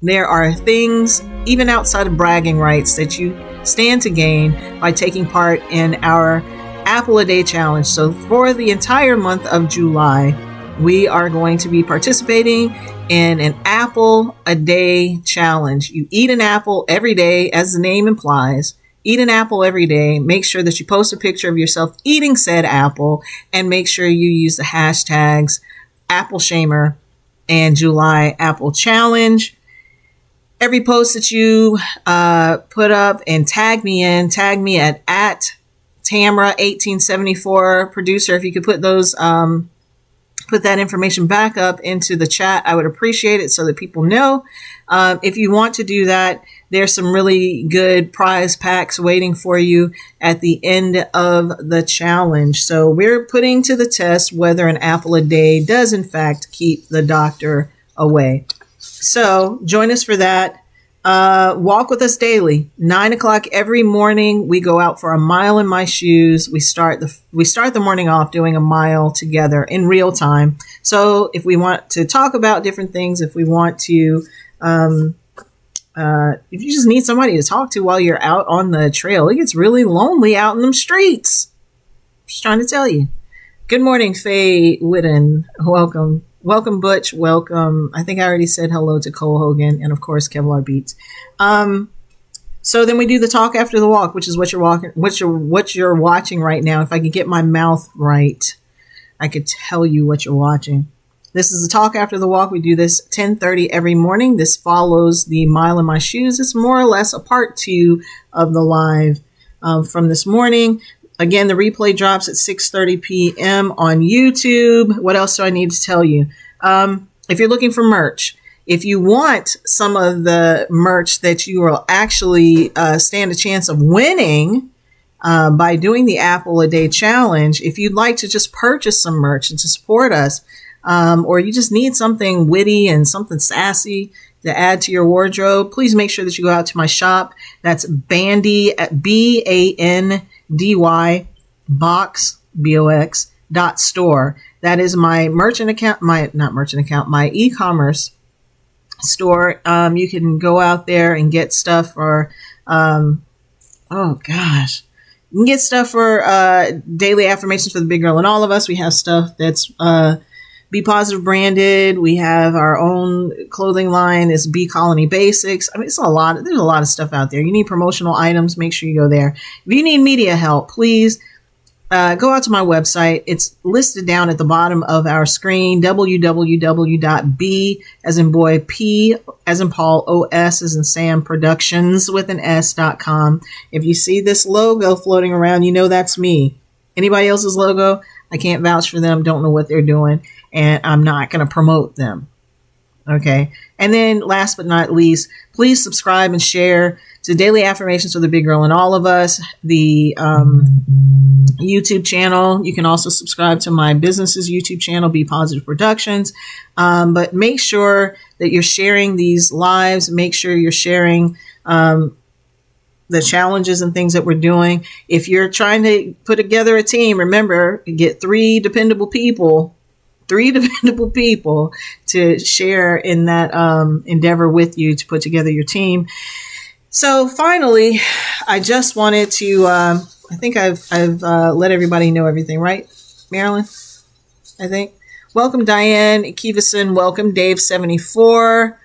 there are things, even outside of bragging rights, that you stand to gain by taking part in our Apple a Day Challenge. So for the entire month of July, we are going to be participating in an Apple a Day Challenge. You eat an apple every day, as the name implies. Eat an apple every day. Make sure that you post a picture of yourself eating said apple, and make sure you use the hashtags Apple Shamer and July Apple Challenge. Every post that you put up and tag me at Tamra1874. Producer, if you could put those put that information back up into the chat, I would appreciate it so that people know. If you want to do that, there's some really good prize packs waiting for you at the end of the challenge. So we're putting to the test whether an apple a day does in fact keep the doctor away. So join us for that. Walk with us daily, 9 o'clock every morning. We go out for a mile in my shoes. We start the morning off doing a mile together in real time. So if we want to talk about different things, if we want to, if you just need somebody to talk to while you're out on the trail, it gets really lonely out in them streets. Just trying to tell you. Good morning, Faye Whitten. Welcome. Welcome, Butch. Welcome. I think I already said hello to Cole Hogan and, of course, Kevlar Beats. So then we do the talk after the walk, which is what you're watching right now. If I could get my mouth right, I could tell you what you're watching. This is the talk after the walk. We do this 10:30 every morning. This follows the mile in my shoes. It's more or less a part 2 of the live from this morning. Again, the replay drops at 6:30 p.m. on YouTube. What else do I need to tell you? If you're looking for merch, if you want some of the merch that you will actually stand a chance of winning by doing the Apple a Day Challenge, if you'd like to just purchase some merch and to support us, or you just need something witty and something sassy to add to your wardrobe, please make sure that you go out to my shop. That's Bandy at BANDY box.store. That is my merchant account, my e-commerce store. You can go out there and get stuff for, you can get stuff for daily affirmations for the big girl and all of us. We have stuff that's Be Positive branded. We have our own clothing line. It's Be Colony Basics. I mean, there's a lot of stuff out there. You need promotional items, make sure you go there. If you need media help, please go out to my website. It's listed down at the bottom of our screen, www.b as in boy, P as in Paul, OS as in Sam Productions with an S.com. If you see this logo floating around, you know that's me. Anybody else's logo, I can't vouch for them, don't know what they're doing, and I'm not going to promote them. Okay. And then last but not least, please subscribe and share to Daily Affirmations for the Big Girl and All of Us, the YouTube channel. You can also subscribe to my business's YouTube channel, Be Positive Productions. But make sure that you're sharing these lives. Make sure you're sharing the challenges and things that we're doing. If you're trying to put together a team, remember, get 3 dependable people to share in that endeavor with you to put together your team. So finally, I just wanted to, I think I've let everybody know everything, right, Marilyn? I think. Welcome, Diane Kivison. Welcome, Dave74.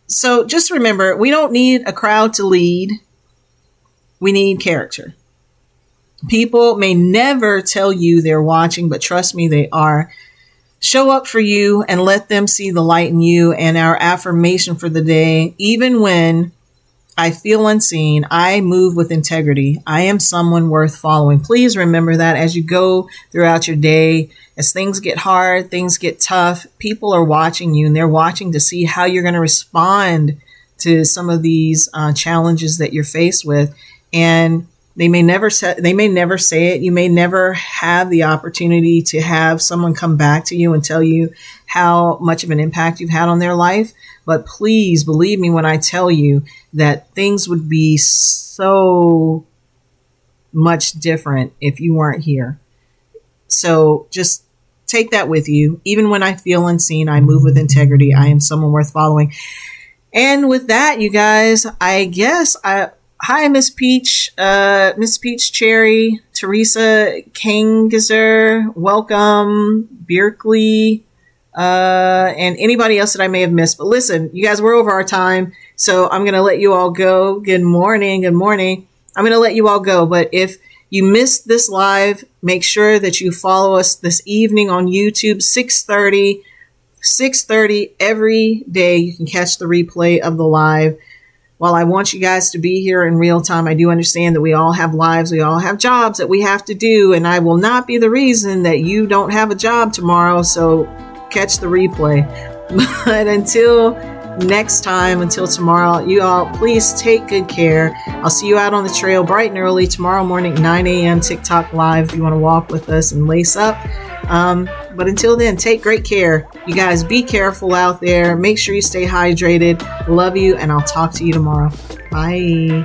So just remember, we don't need a crowd to lead. We need character. People may never tell you they're watching, but trust me, they are. Show up for you and let them see the light in you. And our affirmation for the day, even when I feel unseen, I move with integrity. I am someone worth following. Please remember that as you go throughout your day, as things get hard, things get tough, people are watching you and they're watching to see how you're going to respond to some of these challenges that you're faced with. And they may never say it. You may never have the opportunity to have someone come back to you and tell you how much of an impact you've had on their life. But please believe me when I tell you that things would be so much different if you weren't here. So just take that with you. Even when I feel unseen, I move with integrity. I am someone worth following. And with that, you guys, hi, Miss Peach, Miss Peach Cherry, Teresa Kangazer, welcome, Berkeley, and anybody else that I may have missed. But listen, you guys, we're over our time, so I'm going to let you all go. Good morning. I'm going to let you all go. But if you missed this live, make sure that you follow us this evening on YouTube, 6:30 every day. You can catch the replay of the live. While I want you guys to be here in real time, I do understand that we all have lives, we all have jobs that we have to do, and I will not be the reason that you don't have a job tomorrow, so catch the replay. But until next time, until tomorrow, you all please take good care. I'll see you out on the trail bright and early tomorrow morning, 9 a.m. TikTok live if you want to walk with us and lace up. But until then, take great care. You guys be careful out there. Make sure you stay hydrated. Love you, and I'll talk to you tomorrow. Bye.